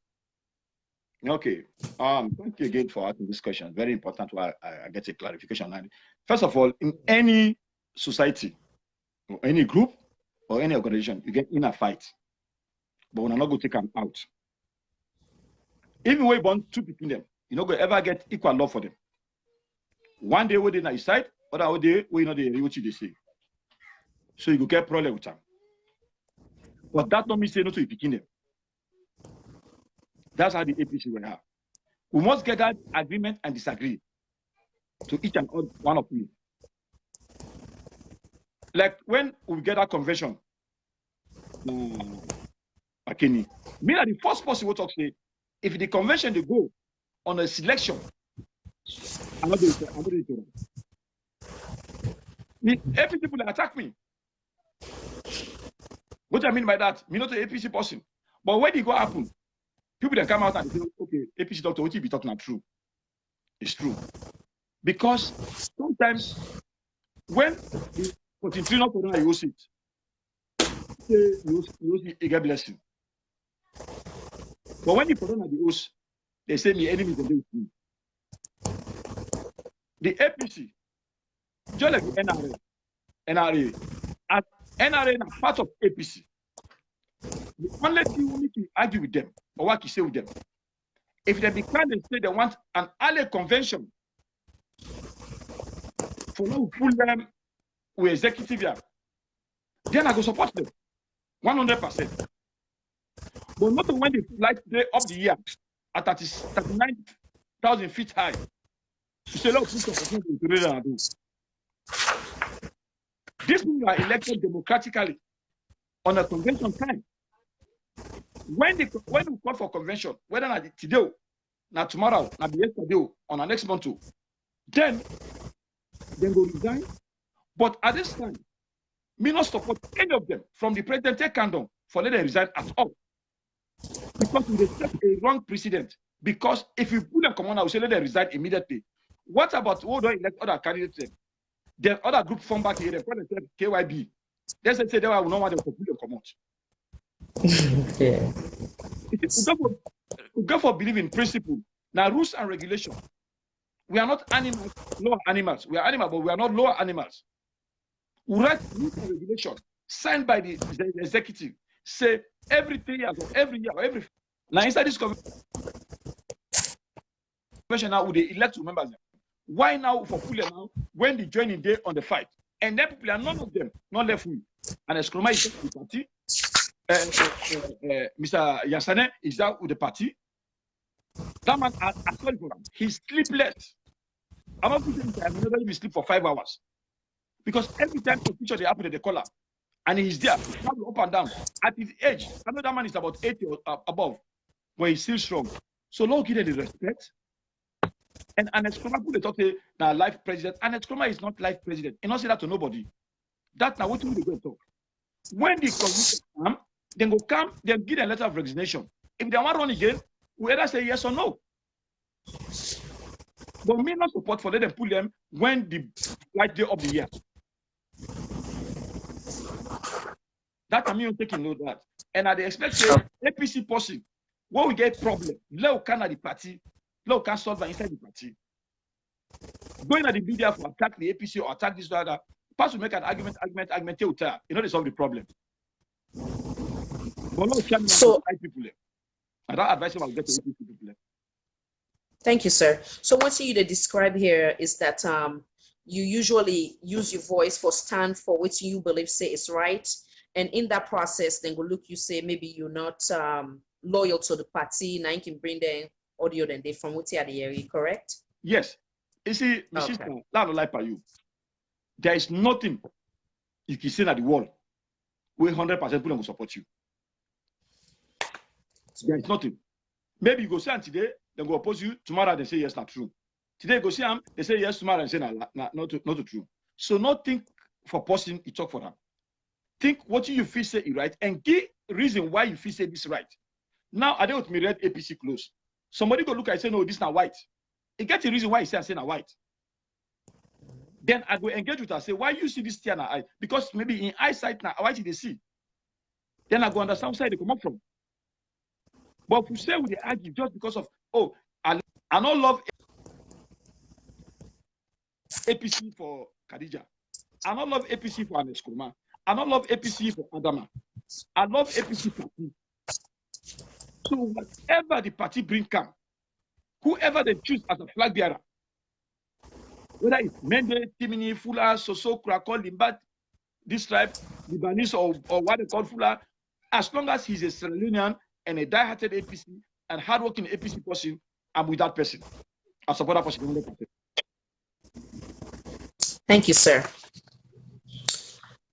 Okay. Thank you again for asking this question. Very important why I get a clarification. First of all, in any society, or any group, or any organization, you get in a fight. But we're not going to take them out. Even when you born two people in them, you're not going to ever get equal love for them. One day, when they're on your side, other day, when you know what they say. So you go get problem with them. But that don't mean say no to picking them. That's how the APC will have. We must get that agreement and disagree to each and one of you. Like when we get that convention, Akini, me that the first person will talk say, if the convention they go on a selection, I'm not doing it. The APC people attack me. What do I mean by that? Me not an APC person. But when it go happen, people that come out and say, okay, APC doctor, what you be talking about true? It's true. Because sometimes when the 43 not for you see it, you see a blessing. But when you put on the host, they say me enemies are with me. The APC, just like the NRA, as NRA is part of APC. Unless you need to argue with them or what you say with them. If they decline and say they want an ally convention for now pull them with executive here, then I go support them 100%. But not when they flight day up the year at 39,000 feet high. To say, look, this people are elected democratically on a convention time. When we call for convention, whether not today, not tomorrow, not yesterday, on the next month, then go resign. But at this time, me not support any of them from the president take down for let them resign at all. Because we set a wrong precedent. Because if you put them command, I will say let them resign immediately. What about who don't elect other candidates? The other group form back here, they said KYB. They say they will not want them to put them command. Yeah. We go for believe in principle. Now, rules and regulation. We are not animals, lower animals. We are animals, but we are not lower animals. We write rules and regulation signed by the executive. Say every 3 years or every year or every. Now, inside this convention now, would they elect members? Why now for Pule now when they join in day on the fight? And then people are none of them not left with. And Eskroma is the party. Mr. Yassane is out with the party. That man, I told you, he's sleepless. I'm not going to never even sleep for 5 hours. Because every time the picture they happen at the collar, and he's there, travel up and down. At his age, I know that man is about 80 or above, but he's still strong. So Lord give them the respect. And Eskroma put the talk now life president. And Eskroma is not life president. And not say that to nobody. That's not what we go talk. When the constitution come, then go come, then give a letter of resignation. If they want to run again, we either say yes or no. But me not support for let them pull them when the right day of the year. That time you taking note that. And I expect APC person, when we get problem, let can at the party, let can solve inside the party. Going at the media for attack the APC or attack this or that, pass to make an argument, you know they solve the problem. But no, so people. I don't advise them to get to APC people. Thank you, sir. So what you describe here is that you usually use your voice for stand for what you believe say is right. And in that process, then go look, you say maybe you're not loyal to the party. Now you can bring them audio then they from what you are the area, correct? Yes. You see, sister, that lie for you. There is nothing you can say at the wall where 100% people will support you. There is nothing. Maybe you go say today, they go oppose you. Tomorrow they say yes, not true. Today you go see them, they say yes. Tomorrow and say not true. So not think for person you talk for them. Think what you feel say is right and give reason why you feel say this right. Now I don't me read APC close. Somebody go look and say no, this not white. It gets a reason why he say I say not white. Then I go engage with her, say why you see this tear now? Because maybe in eyesight now white they see. Then I go understand where side they come up from. But if you say we argue just because of I don't love APC for Khadija. I don't love APC for Anes Kurma. I don't love APC for Adama. I love APC for me. So whatever the party bring come, whoever they choose as a flag bearer, whether it's Mende, Timini, Fula, Soso, Krakol, Limbat, this tribe, Libanese or what they call Fula, as long as he's a Sierra Leonean and a die-hearted APC and hardworking APC person, I'm with that person. I support that person 100%. Thank you, sir.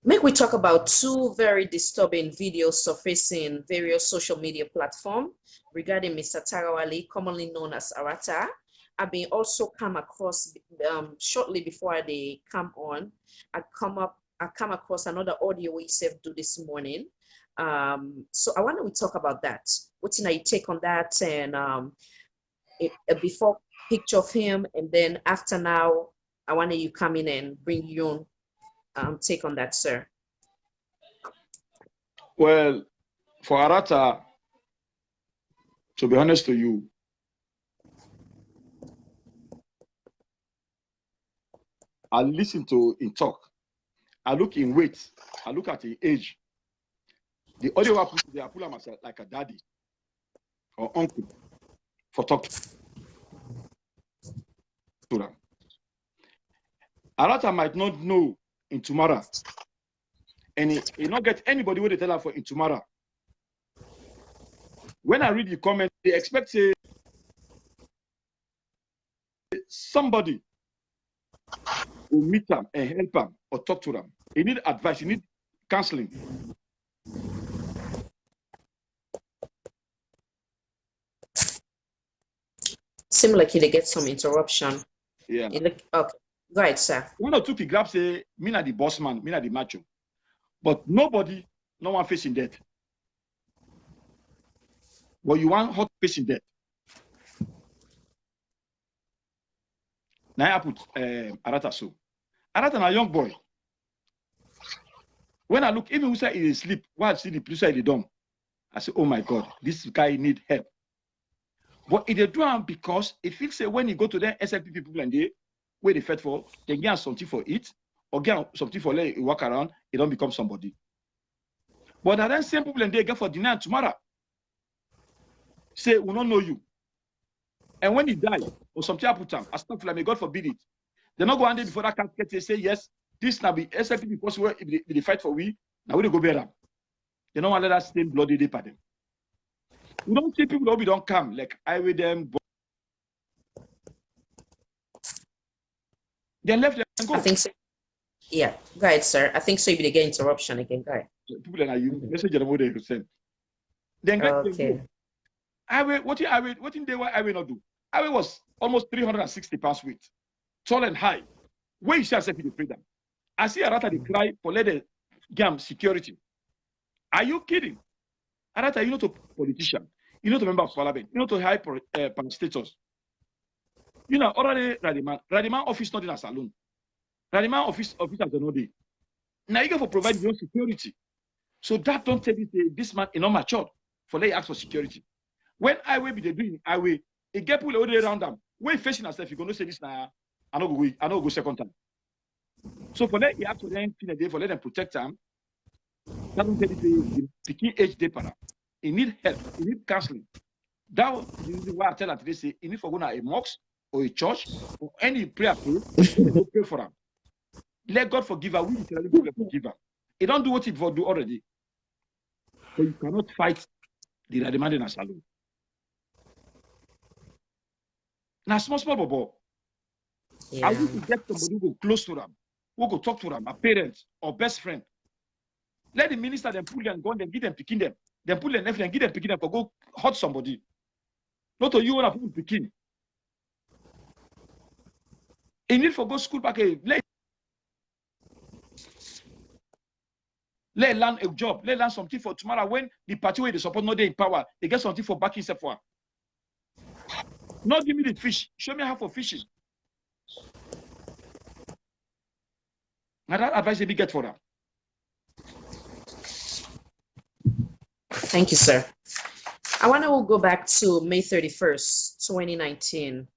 Make we talk about two very disturbing videos surfacing various social media platforms regarding Mr. Tarawale, commonly known as Arata. I've been also come across shortly before they come on. I come across another audio we saved do this morning. So I want to talk about that. What's your take on that? And a before picture of him, and then after now, I want you come in and bring your own take on that, sir. Well, for Arata, to be honest to you, I listen to him talk. I look in weight. I look at his age. The audio they are pulling myself like a daddy or uncle for talking to them. Arata might not know in tomorrow, and he not get anybody where they tell her for in tomorrow. When I read the comment, they expect say somebody will meet them and help them or talk to them. He need advice. He need counseling. Seems like they get some interruption. Yeah. Okay. Go ahead, sir. One or two he grab say, me na the boss man, me na the macho. But nobody, no one facing death. But you want hot facing death. Now I put Arata so. Arata na young boy. When I look, even who say he is sleep, while I see the police side the dome, I say, oh my God, this guy need help. But it they do him because it feels say when you go to the SLP people and they where they fed for, they get something for it, or get something for let walk around, it don't become somebody. But then same people and they get for dinner tomorrow. Say, we don't know you. And when he die, or something happen to him, I stop like may God forbid it. They not go one day before that casket, they say, yes, this now be SLP possible if they fight for we, now we go bear them. They don't want to let us stain bloody deep at them. We don't see people who don't come, like I with them. Then left them and go. I think so. Yeah, go ahead, sir. I think so. If they get interruption again, go ahead. People that you message them what they send. Then okay. What in they I will not do? I was almost 360 pounds weight, tall and high. Where you see yourself in the freedom? I see a rat at the cry for let the game security. Are you kidding? At that time, you're not a politician. You're not a member of parliament. You're not a high status. You know, already Radiman office not in a saloon. Radiman office as an OD. Now you go for provide your security. So that don't tell you this man is not matured for let you ask for security. When I will be the doing highway, a get people all the way around them. When facing yourself, you're gonna say this now. I don't go second time. So for that, you have to then feel a day for let them protect them. That don't tell you the key age day para. You need help, you need counseling. That is why I tell her today, say you need for going to a mosque or a church or any prayer place, go pray for them. Let God forgive her. We literally forgive her. He don't do what he for do already. But you cannot fight the demand in a salon. Now, small bobo. Yeah. I want to get somebody who go close to them, who go talk to them, a parent or best friend. Let the minister then pull them, go and then give them picking them. Then pull them and give them picking them for go hurt somebody. Not to you want to put picking. You need for go school back a let learn a job, let learn something for tomorrow when the party where they support not they in power, they get something for backing self for. Not give me the fish, show me how for fishing. Now that advice they be get for them. Thank you, sir. I want to go back to May 31st, 2019.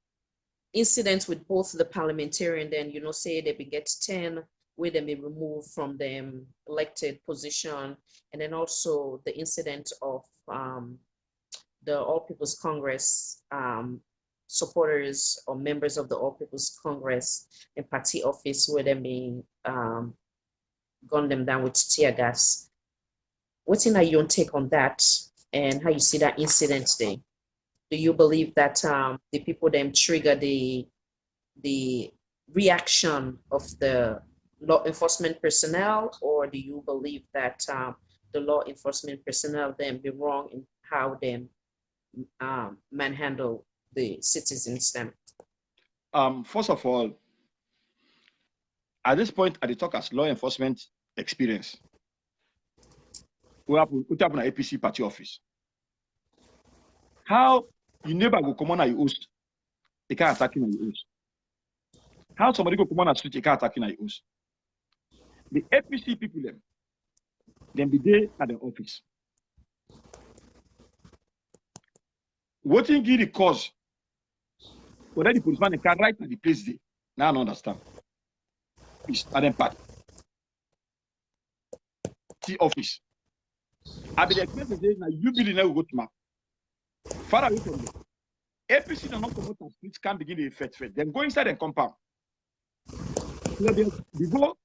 Incidents with both the parliamentarian, then, say they be get 10 where they may remove from them elected position, and then also the incident of the All People's Congress supporters or members of the All People's Congress in party office where they may gun them down with tear gas. What's in your take on that and how you see that incident there? Do you believe that the people then trigger the reaction of the law enforcement personnel, or do you believe that the law enforcement personnel then be wrong in how they manhandle the citizens then? First of all, at this point, I talk as law enforcement experience. We have an APC party office. How you never go come on at your host, they can't attack you at your host. How somebody go come on at street, they can't attack you at your host. The APC people then be there at the office. What in give the cause? Whether the policeman can write at the place there. Now I don't understand. It's at them part. The office. I be the expect to say now you building now go to map. Far away from them. APC do not promote and streets can begin the effect. Then go inside and compound. So they go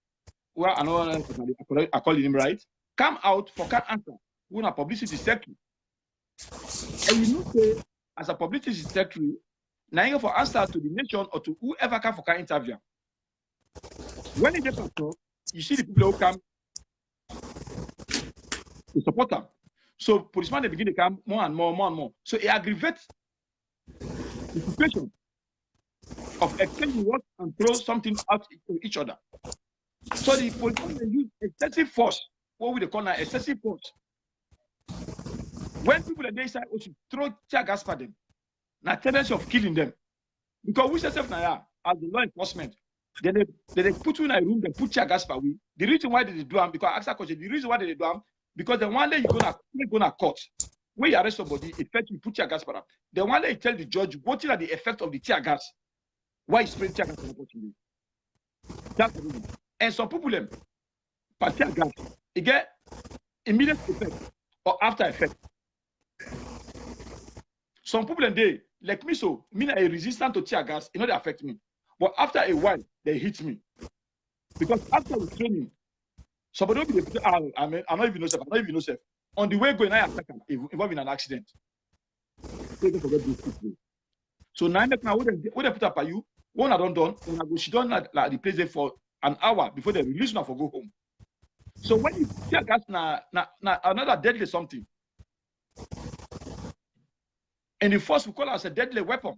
where I call him right. Come out for can answer. When a publicity secretary. And you know say as a publicity secretary, now you for answer to the nation or to whoever can for can interview. When they get to talk, you see the people who come to support them. So policemen they begin to come more and more. So it aggravates the situation of exchanging words and throw something out to each other. So the policemen they use excessive force. What would they call now excessive force? When people are there inside, we should throw tear gas at them. Now tendency of killing them. Because we say now as the law enforcement, they put you in a room, they put tear gas for we. The reason why they do them, because I ask that question, the reason why they do them, because the one day you're gonna court, when you arrest somebody, effect you put tear gas for them. The one day you tell the judge what is the effect of the tear gas, why you spray tear gas on the person. That's the reason. And some people them, but tear gas, it get immediate effect or after effect. Some people in day, like me, so me I resistant to tear gas, it not affect me. But after a while, they hit me. Because after the training, somebody will be I don't even know self. On the way going, I attack involved in an accident. So now when they put up at you, one I don't done, when I go, she done like the place there for an hour before they release now for go home. So when you tear gas na another deadly something. And the first we call it as a deadly weapon.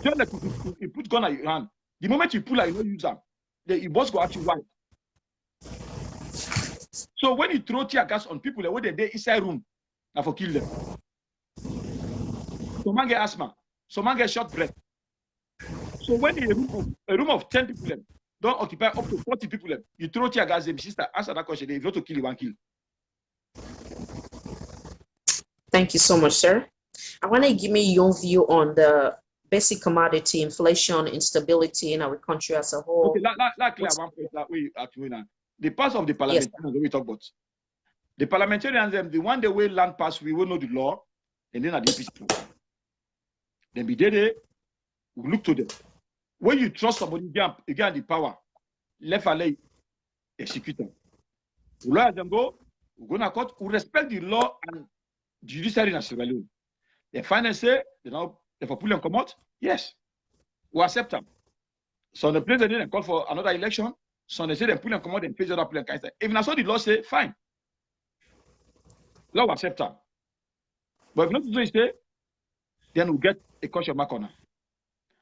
Just like you put gun at your hand. The moment you pull out, you don't use them. The boss go at you wipe. So when you throw tear gas on people, when they're inside room, I for kill them. Some man get asthma, some man get short breath. So when a room of 10 people don't occupy up to 40 people, you throw tear gas, them sister, answer that question. If you want to kill, you want kill. Thank you so much, sir. I want to give me your view on the basic commodity inflation, instability in our country as a whole. Okay, clear one point that we actually now. The part of the Yes. parliamentarians we talk about. The parliamentarians, the one the way land pass, we will know the law, and then at the APC. Then be there, we look to them. When you trust somebody, you get the power. Left alley, execute them. We lawyers them go to court, we respect the law and judiciary in Sierra Leone. The finance say, if a pull them come out, yes, we accept them. So the president and call for another election. So they say they pull and come out and face other pull and cancel. If I saw the law say, fine. Law will accept them. But if not to do say, then we get a caution mark on her.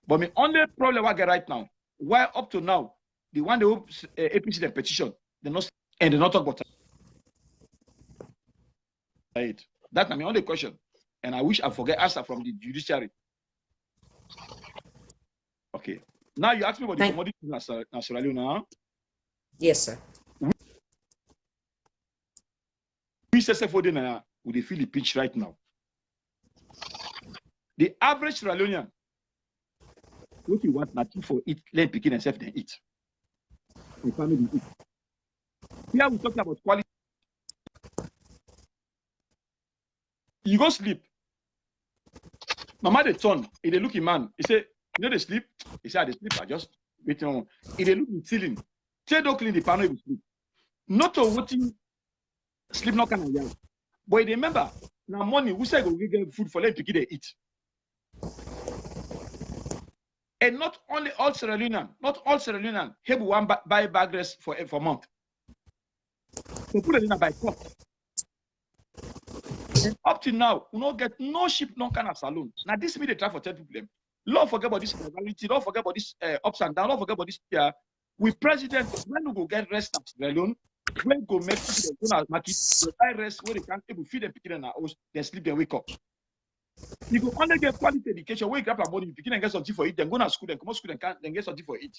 But the only problem I get right now, why up to now, the one they APC the petition, they not talk about it. That's my only question. And I wish I forget answer from the judiciary. Okay. Now you ask me about the commodity in Sierra Leone now. Yes, sir. We say for dinner, we feel the pinch right now. The average Sierra Leonean, what you want nothing for it, let picking and self then eat. The family eat. Here we talking about quality. You go sleep. Mama they turn, if they look in man, he say, you know they sleep? He say, I sleep, I just wait on. If they look in ceiling, say don't clean the panel, you sleep. Not to waiting, sleep not kind of young. But remember, now money, we say go get food for them to get they eat. And not only all Sierra Leonean, have one buy bag rest for month. So put it in a buy cup. And up to now, we don't get no ship, no kind of saloon. Now this mean they try for 10 people. Don't forget about this reality, don't forget about this ups and downs, don't forget about this with president, when we go get rest at Sierra Leone, when go make people go to market, they buy rest where they can't able feed them picking in our house, they sleep, they wake up. You go only get quality education where you grab a money, you begin and get something for it, then go to school, then come to school and can't then get something for it.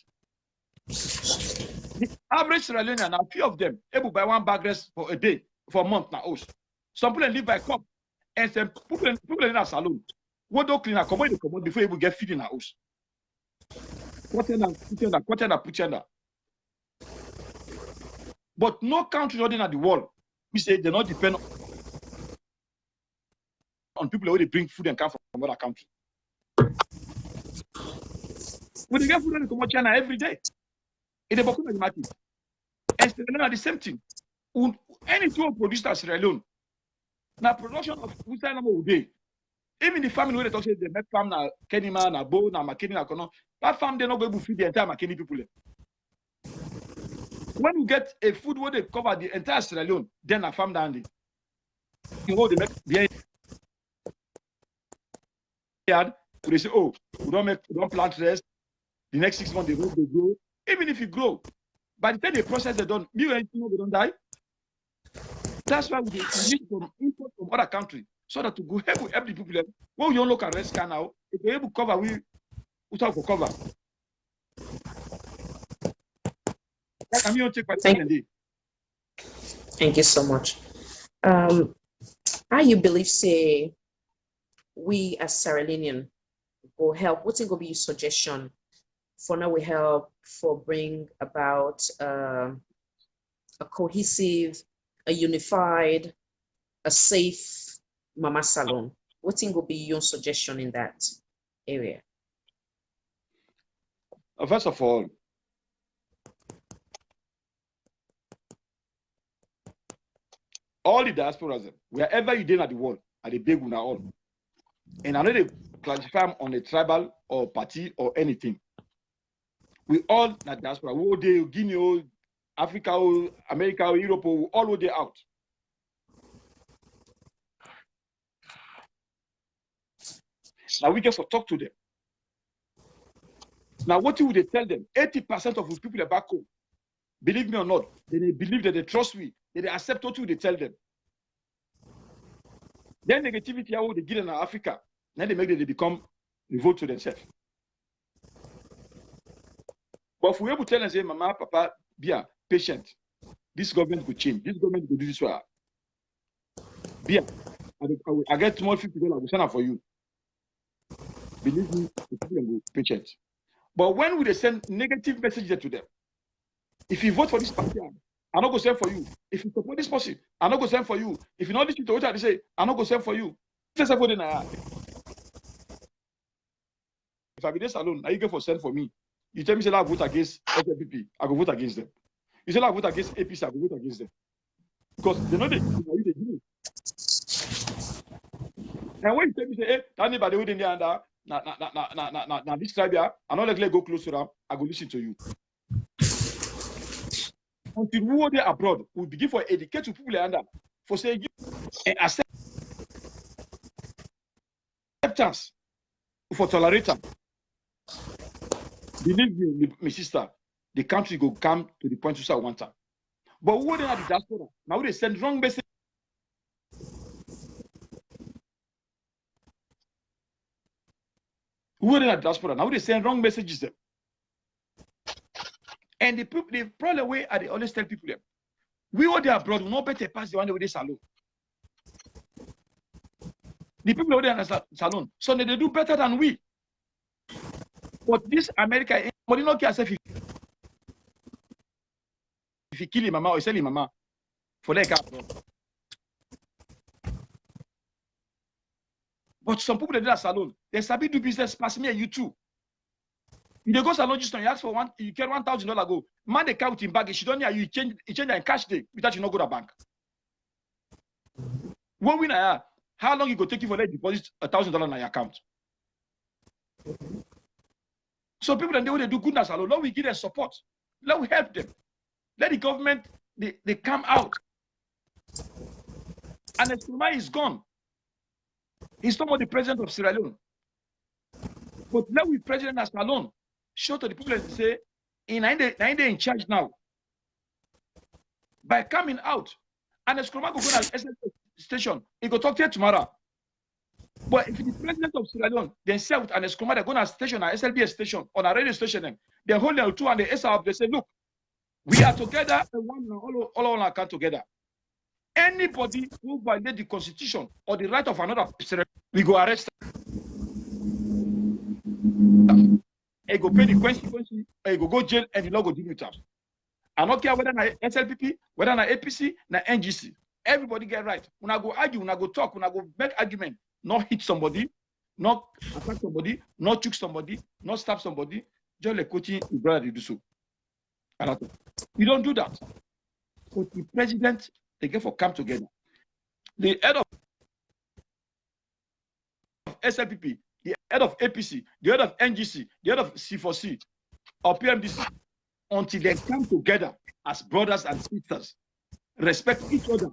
The average Sierra Leonean, now few of them able buy one bag rest for a day, for a month now house. Some people live by cup, and some people in a salon. What do clean a commodity before you get feed in a house? Quarter. But no country other than the world, we say they not depend on people who they bring food and come from other countries. When they get food, they come to China every day. In the Burkina market. And Sierra Leone are the same thing. Any tool produced at Sierra Leone, now production of food day. Even the family where they talk say they make farm na Kenima, na Bo, na Makeni, na Kono, that farm they not going to feed the entire Makeni people. When you get a food where they cover the entire Sierra Leone, then a farm down there. You know they make behind yard, they say, oh, we don't plant rest. The next 6 months they grow. Even if you grow, by the time the process they done, you don't die. That's why we need from import from other countries so that to go help the people. When you look at rest can now, if we're able to cover, we talk for cover. Thank you so much. How you believe say we as Sierra Leonean will help? What's going to be your suggestion for now? We help for bring about a cohesive, a unified, a safe mama salon. What will be your suggestion in that area? First of all, all the diasporas, wherever you did at the world, are the big one all. And I know they classify them on a tribal or party or anything. We all at diaspora, we they Guinea, Africa, America, Europe, we all were there out. Now we just talk to them. Now what would they tell them? 80% of the people are back home. believe me or not, they believe that they trust we, that they accept what they tell them. Then negativity, how they get in Africa, then they make them, they become revolt to themselves. But if we able to tell them, say, Mama, Papa, be patient. This government could change. This government could do this way. Be I get small $50, I will send it for you. Believe me, the people will be patient. But when we send negative messages to them, if you vote for this party, I'm not going to send for you. If you support this person, I'm not going to send for you. If you not listen to what I say, I'm not going to send for you. If I be this alone, now you go for send for me. You tell me, say, I vote against SLPP, I go vote against them. You say, I vote against APC, I go vote against them. Because they know they do. And when you tell me, say, hey, anybody within the under, now this tribe here, I'm not likely to go close to them, I go listen to you. Until we were there abroad, we begin for educate to people under for saying acceptance for tolerate. Believe me, my sister, the country go come to the point to say one time. But we were at the diaspora. Now they send wrong message. We were at the diaspora. Now they send wrong messages. And the people, the problem way I always tell people them, we were there abroad, we no better pass the one with the salon. The people over there in the salon, so they do better than we. But this America, but you know, if you kill him, mama, or sell him, mama, for like abroad. But some people that do that salon, they sabi do business pass me and you too. You go salon just you ask for one, you get $1,000 go. Man, they count in bag. If you don't know, you change in cash day without you not go to bank. What we know, how long you go take you for that deposit $1,000 in your account? So people that they do goodness alone, let we give them support. Let we help them. Let the government they come out. And the Nkrumah is gone. He's not more the president of Sierra Leone. But let we president as alone. Show to the people and say, they're in charge now. By coming out, and the Nkrumah go to the station, he go talk to you tomorrow. But if the president of Sierra Leone, then say with an Nkrumah, they're going to station, an SLBS station, on a radio station, they hold them two and they up, they say, look, we are together, and all on our account together. Anybody who violate the constitution or the right of another, we go arrest them. He go pay the consequences, he go jail, and the law go deal with us. I don't care whether na SLPP, whether na APC, na NGC. Everybody get right. When I go argue, when I go talk, when I go make argument, not hit somebody, not attack somebody, not choke somebody, not stab somebody, just like coaching your brother do so. You don't do that. But the president, they get for come together. The head of SLPP, the head of APC, the head of NGC, the head of C4C, or PMDC, until they come together as brothers and sisters, respect each other,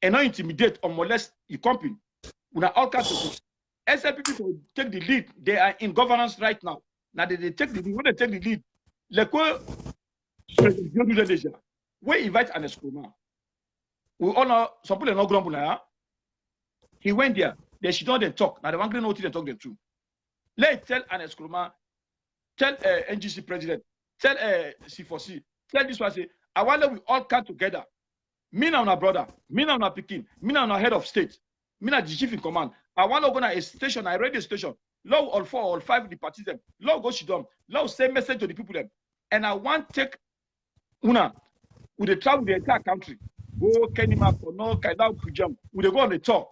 and not intimidate or molest your company. We are all kinds of SLPP will take the lead. They are in governance right now. Now they take the lead. When they take the lead, like we invite an Nkrumah. We all know some people are not grumble now. He went there. They should not then talk. Now they want to know what they talk them to. Let's tell an Nkrumah, tell NGC president, tell C4C, tell this one, say, I want that we all come together. Me and our brother, me and our Pekin, me and our head of state, me and the chief in command. I want to go to a station, a radio station. Law all 4 or 5 the parties them. Law go to them. Law send message to the people them. And I want take una with the travel the entire country. Go Kenima for no Kaida Kujam. We go on the tour.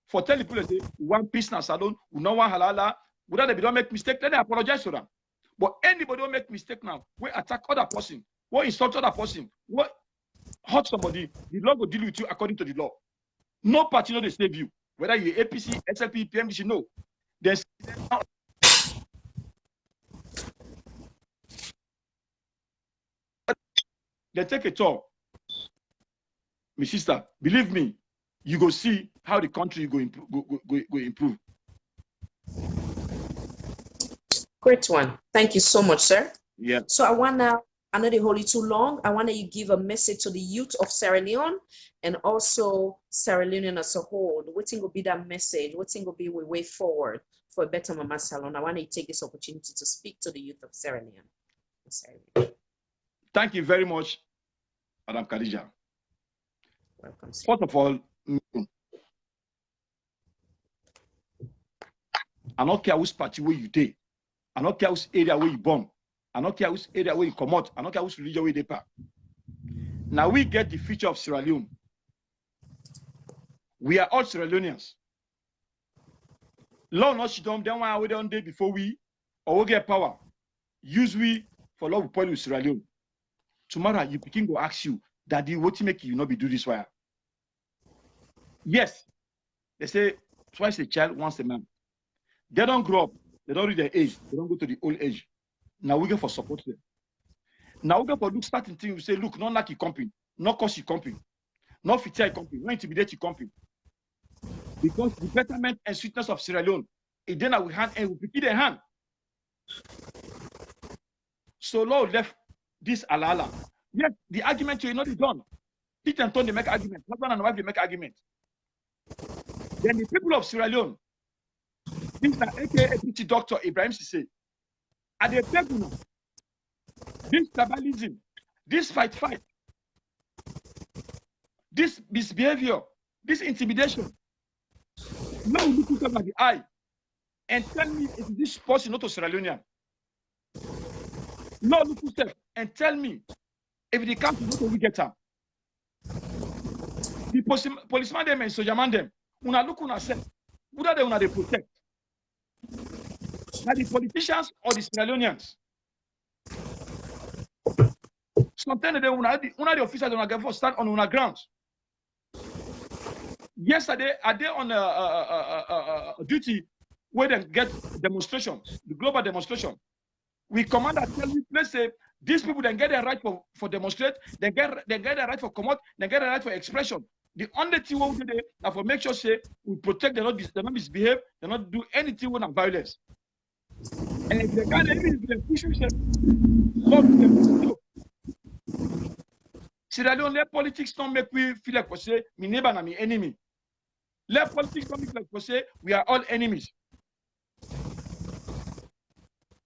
For tell the people say one piece na salon, we no one halala. Without they don't make mistake, then they apologize to them. But anybody don't make mistake now, we attack other person, we insult other person, we hurt somebody, the law will deal with you according to the law. No party no they save you. Whether you APC, SLP, PMDC, no. There's they take a tour. My sister, believe me, you go see how the country go improve. Great one. Thank you so much, sir. Yeah. So I want now I know they hold it too long. I want to give a message to the youth of Sierra Leone and also Sierra Leone as a whole. What thing will be that message? What thing will be the way forward for a better Mama Salon? I want to take this opportunity to speak to the youth of Sierra Leone. Thank you very much, Madam Khadija. Welcome. First of all, I don't care which party where you take. I don't care which area where you born. I don't care which area where you come out. I don't care which religion where they part. Now we get the future of Sierra Leone. We are all Sierra Leoneans. Law not shit on them one we don't day before we or we get power. Use we for love of with Sierra Leone. Tomorrow you begin to ask you, Daddy, what to make you not be do this way? Yes, they say twice a child, once a man. They don't grow up. They don't reach their age. They don't go to the old age. Now we go for support them. Now we go for look starting thing. We say, look, not like you company, not cause you company, not fit your company, not intimidate your company. Because the betterment and sweetness of Sierra Leone, it then we hand and we pick their hand. So Lord left this alala. Yes, the argument you know is done. Teach and Tony make argument. Husband and wife they make argument. Then the people of Sierra Leone, this is aka Apc Dr. Ibrahim Sesay, at the table, this tribalism, this fight, this misbehavior, this intimidation. Now look at the eye and tell me if this person not a Sierra Leonean. No, look yourself and tell me if the country not we get them. The policeman them and soldier man them, una look una self, whether they una they protect. Now the politicians or the Sierra Leoneans. Sometimes they una the officers they una get for stand on una grounds. Yesterday, are they on a duty where they get demonstration, the global demonstration? We command that tell we let's say these people then get their right for demonstrate, they get their right for come out, they get their right for expression. The only thing we do now for make sure say we protect them, they not misbehave, they not do anything with violence. And if they can't even push themselves, Sierra Leone, let politics don't make we feel like we say my neighbor and my enemy. Let politics don't make like we say we are all enemies.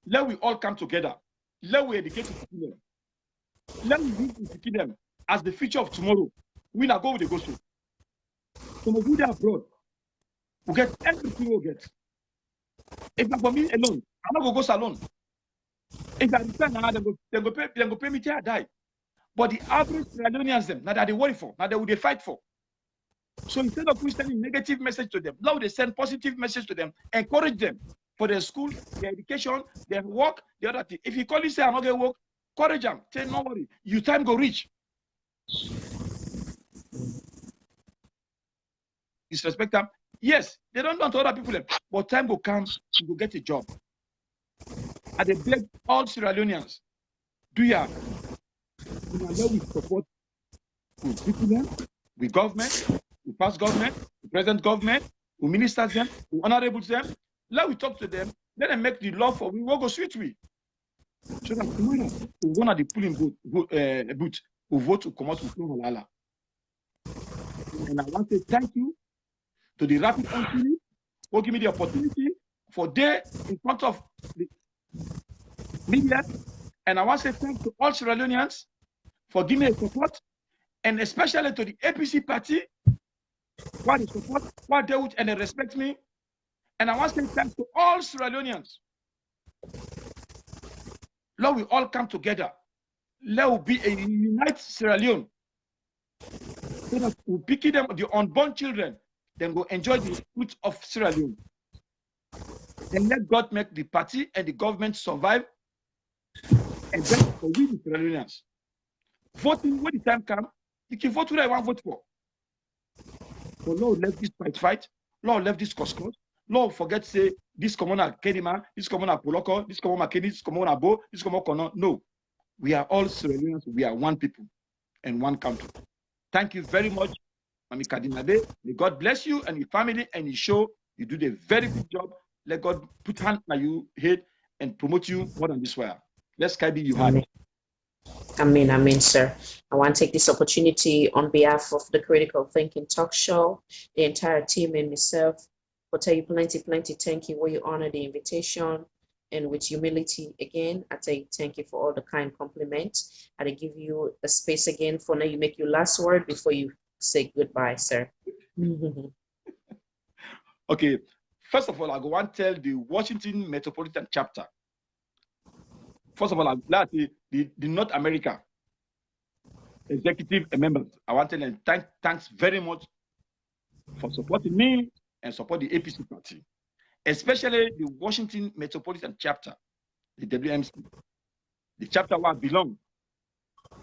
Let we all come together. Let we educate them. Let we educate them as the future of tomorrow. We now go with the gospel. So we go there abroad. We get everything we get. If not for me alone, I'm not gonna go salon. If I return now, they go pay me till I die. But the average Sierra Leoneans them, now that they worry for, now that they fight for. So instead of we sending negative message to them, now they send positive message to them, encourage them for their school, their education, their work, the other thing. If you call you say I'm not gonna work, encourage them. Say no worry, your time go reach. Disrespect them. Yes, they don't want other people, but time will come, you will get a job. And they beg all Sierra Leoneans, do ya? We allow we support with people, with government, with past government, with present government, with ministers them, with honorables them. Let we talk to them, let them make the law for we will go sweet we. So that tomorrow we want at the polling booth, we vote to come out with no halala. And I want to say thank you to the Rapid Country who give me the opportunity for there in front of the media. And I want to say thanks to all Sierra Leoneans for giving me support, and especially to the APC party, why they support, why they would and they respect me. And I want to say thanks to all Sierra Leoneans. Let we all come together. Let we be a united Sierra Leone. So that we pick them, the unborn children, then go enjoy the fruit of Sierra Leone. And let God make the party and the government survive. And then for we the Sierra Leoneans. Voting when the time comes, you can vote who I want to vote for. But Lord left this fight. Lord left this cause. Lord forget say this common Kedima, this common Poloko, this common Makeni, this common Abo, this common Kono. No. We are all Sierra Leoneans. We are one people and one country. Thank you very much, Mami Kadinabe. May God bless you and your family and your show. You do a very good job. Let God put hand on your head and promote you more than this way. Let's Skype you had. Amen, sir. I want to take this opportunity on behalf of the Critical Thinking Talk Show, the entire team and myself, for tell you plenty thank you where you honor the invitation. And with humility again, I tell you thank you for all the kind compliments. I give you a space again for now you make your last word before you say goodbye, sir. Okay, first of all, I go want to tell the Washington Metropolitan Chapter. First of all, I'm glad the North America executive members. I want to tell them thanks very much for supporting me and support the APC party, especially the Washington Metropolitan Chapter, the WMC, the chapter where I belong.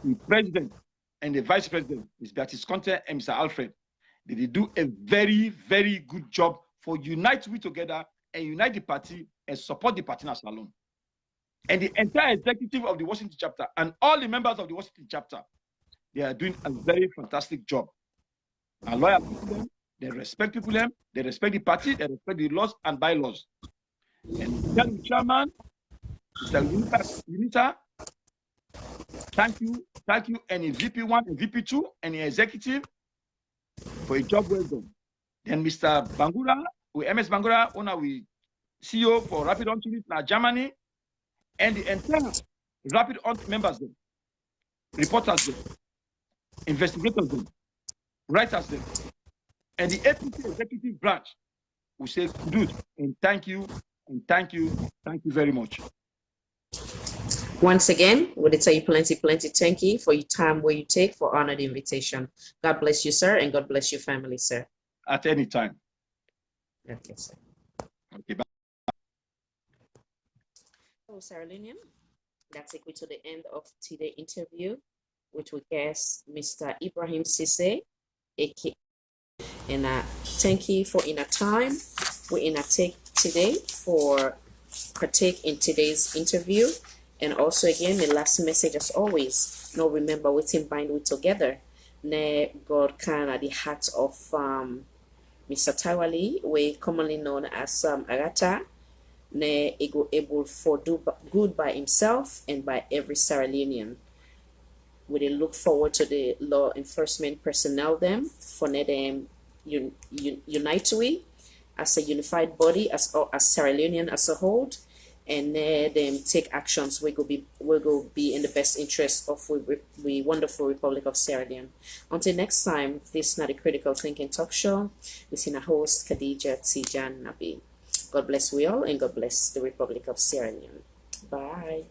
The president and the vice president, Ms. Beatrice Conte and Mr. Alfred, they do a very, very good job for unite we together and unite the party and support the party as alone. And the entire executive of the Washington chapter and all the members of the Washington chapter, they are doing a very fantastic job. And loyal people, they respect people, they respect the party, they respect the laws and bylaws. And tell the chairman, Mr. Unita, thank you, and in VP1 and VP2 and the executive for a job well done. Then Mr. Bangura, MS Bangura, owner we CEO for Rapid On Unit now Germany, and the entire Rapid On members, them, reporters, them, investigators, them, writers, them, and the APC executive branch will say kudos and thank you very much. Once again, we tell you plenty thank you for your time where you take for honor the invitation. God bless you, sir, and God bless your family, sir. At any time. Okay, sir. Okay, bye. So, Sarah Linian, that takes me to the end of today's interview, which we guest Mr. Ibrahim Sesay Apc. And thank you for in a time we in a take today for partake in today's interview. And also again, the last message as always, now remember what's bind we together. Ne God can at the heart of Mr. Tawali, we commonly known as Agata, ne able for do good by himself and by every Sierra Leonean. We look forward to the law enforcement personnel them for them unite we as a unified body as Sierra Leonean as a whole, and them take actions we go be in the best interest of we wonderful Republic of Sierra Leone. Until next time, this is not a Critical Thinking Talk Show. This is a host Khadija Tijan Nabi. God bless we all and God bless the Republic of Sierra Leone. Bye.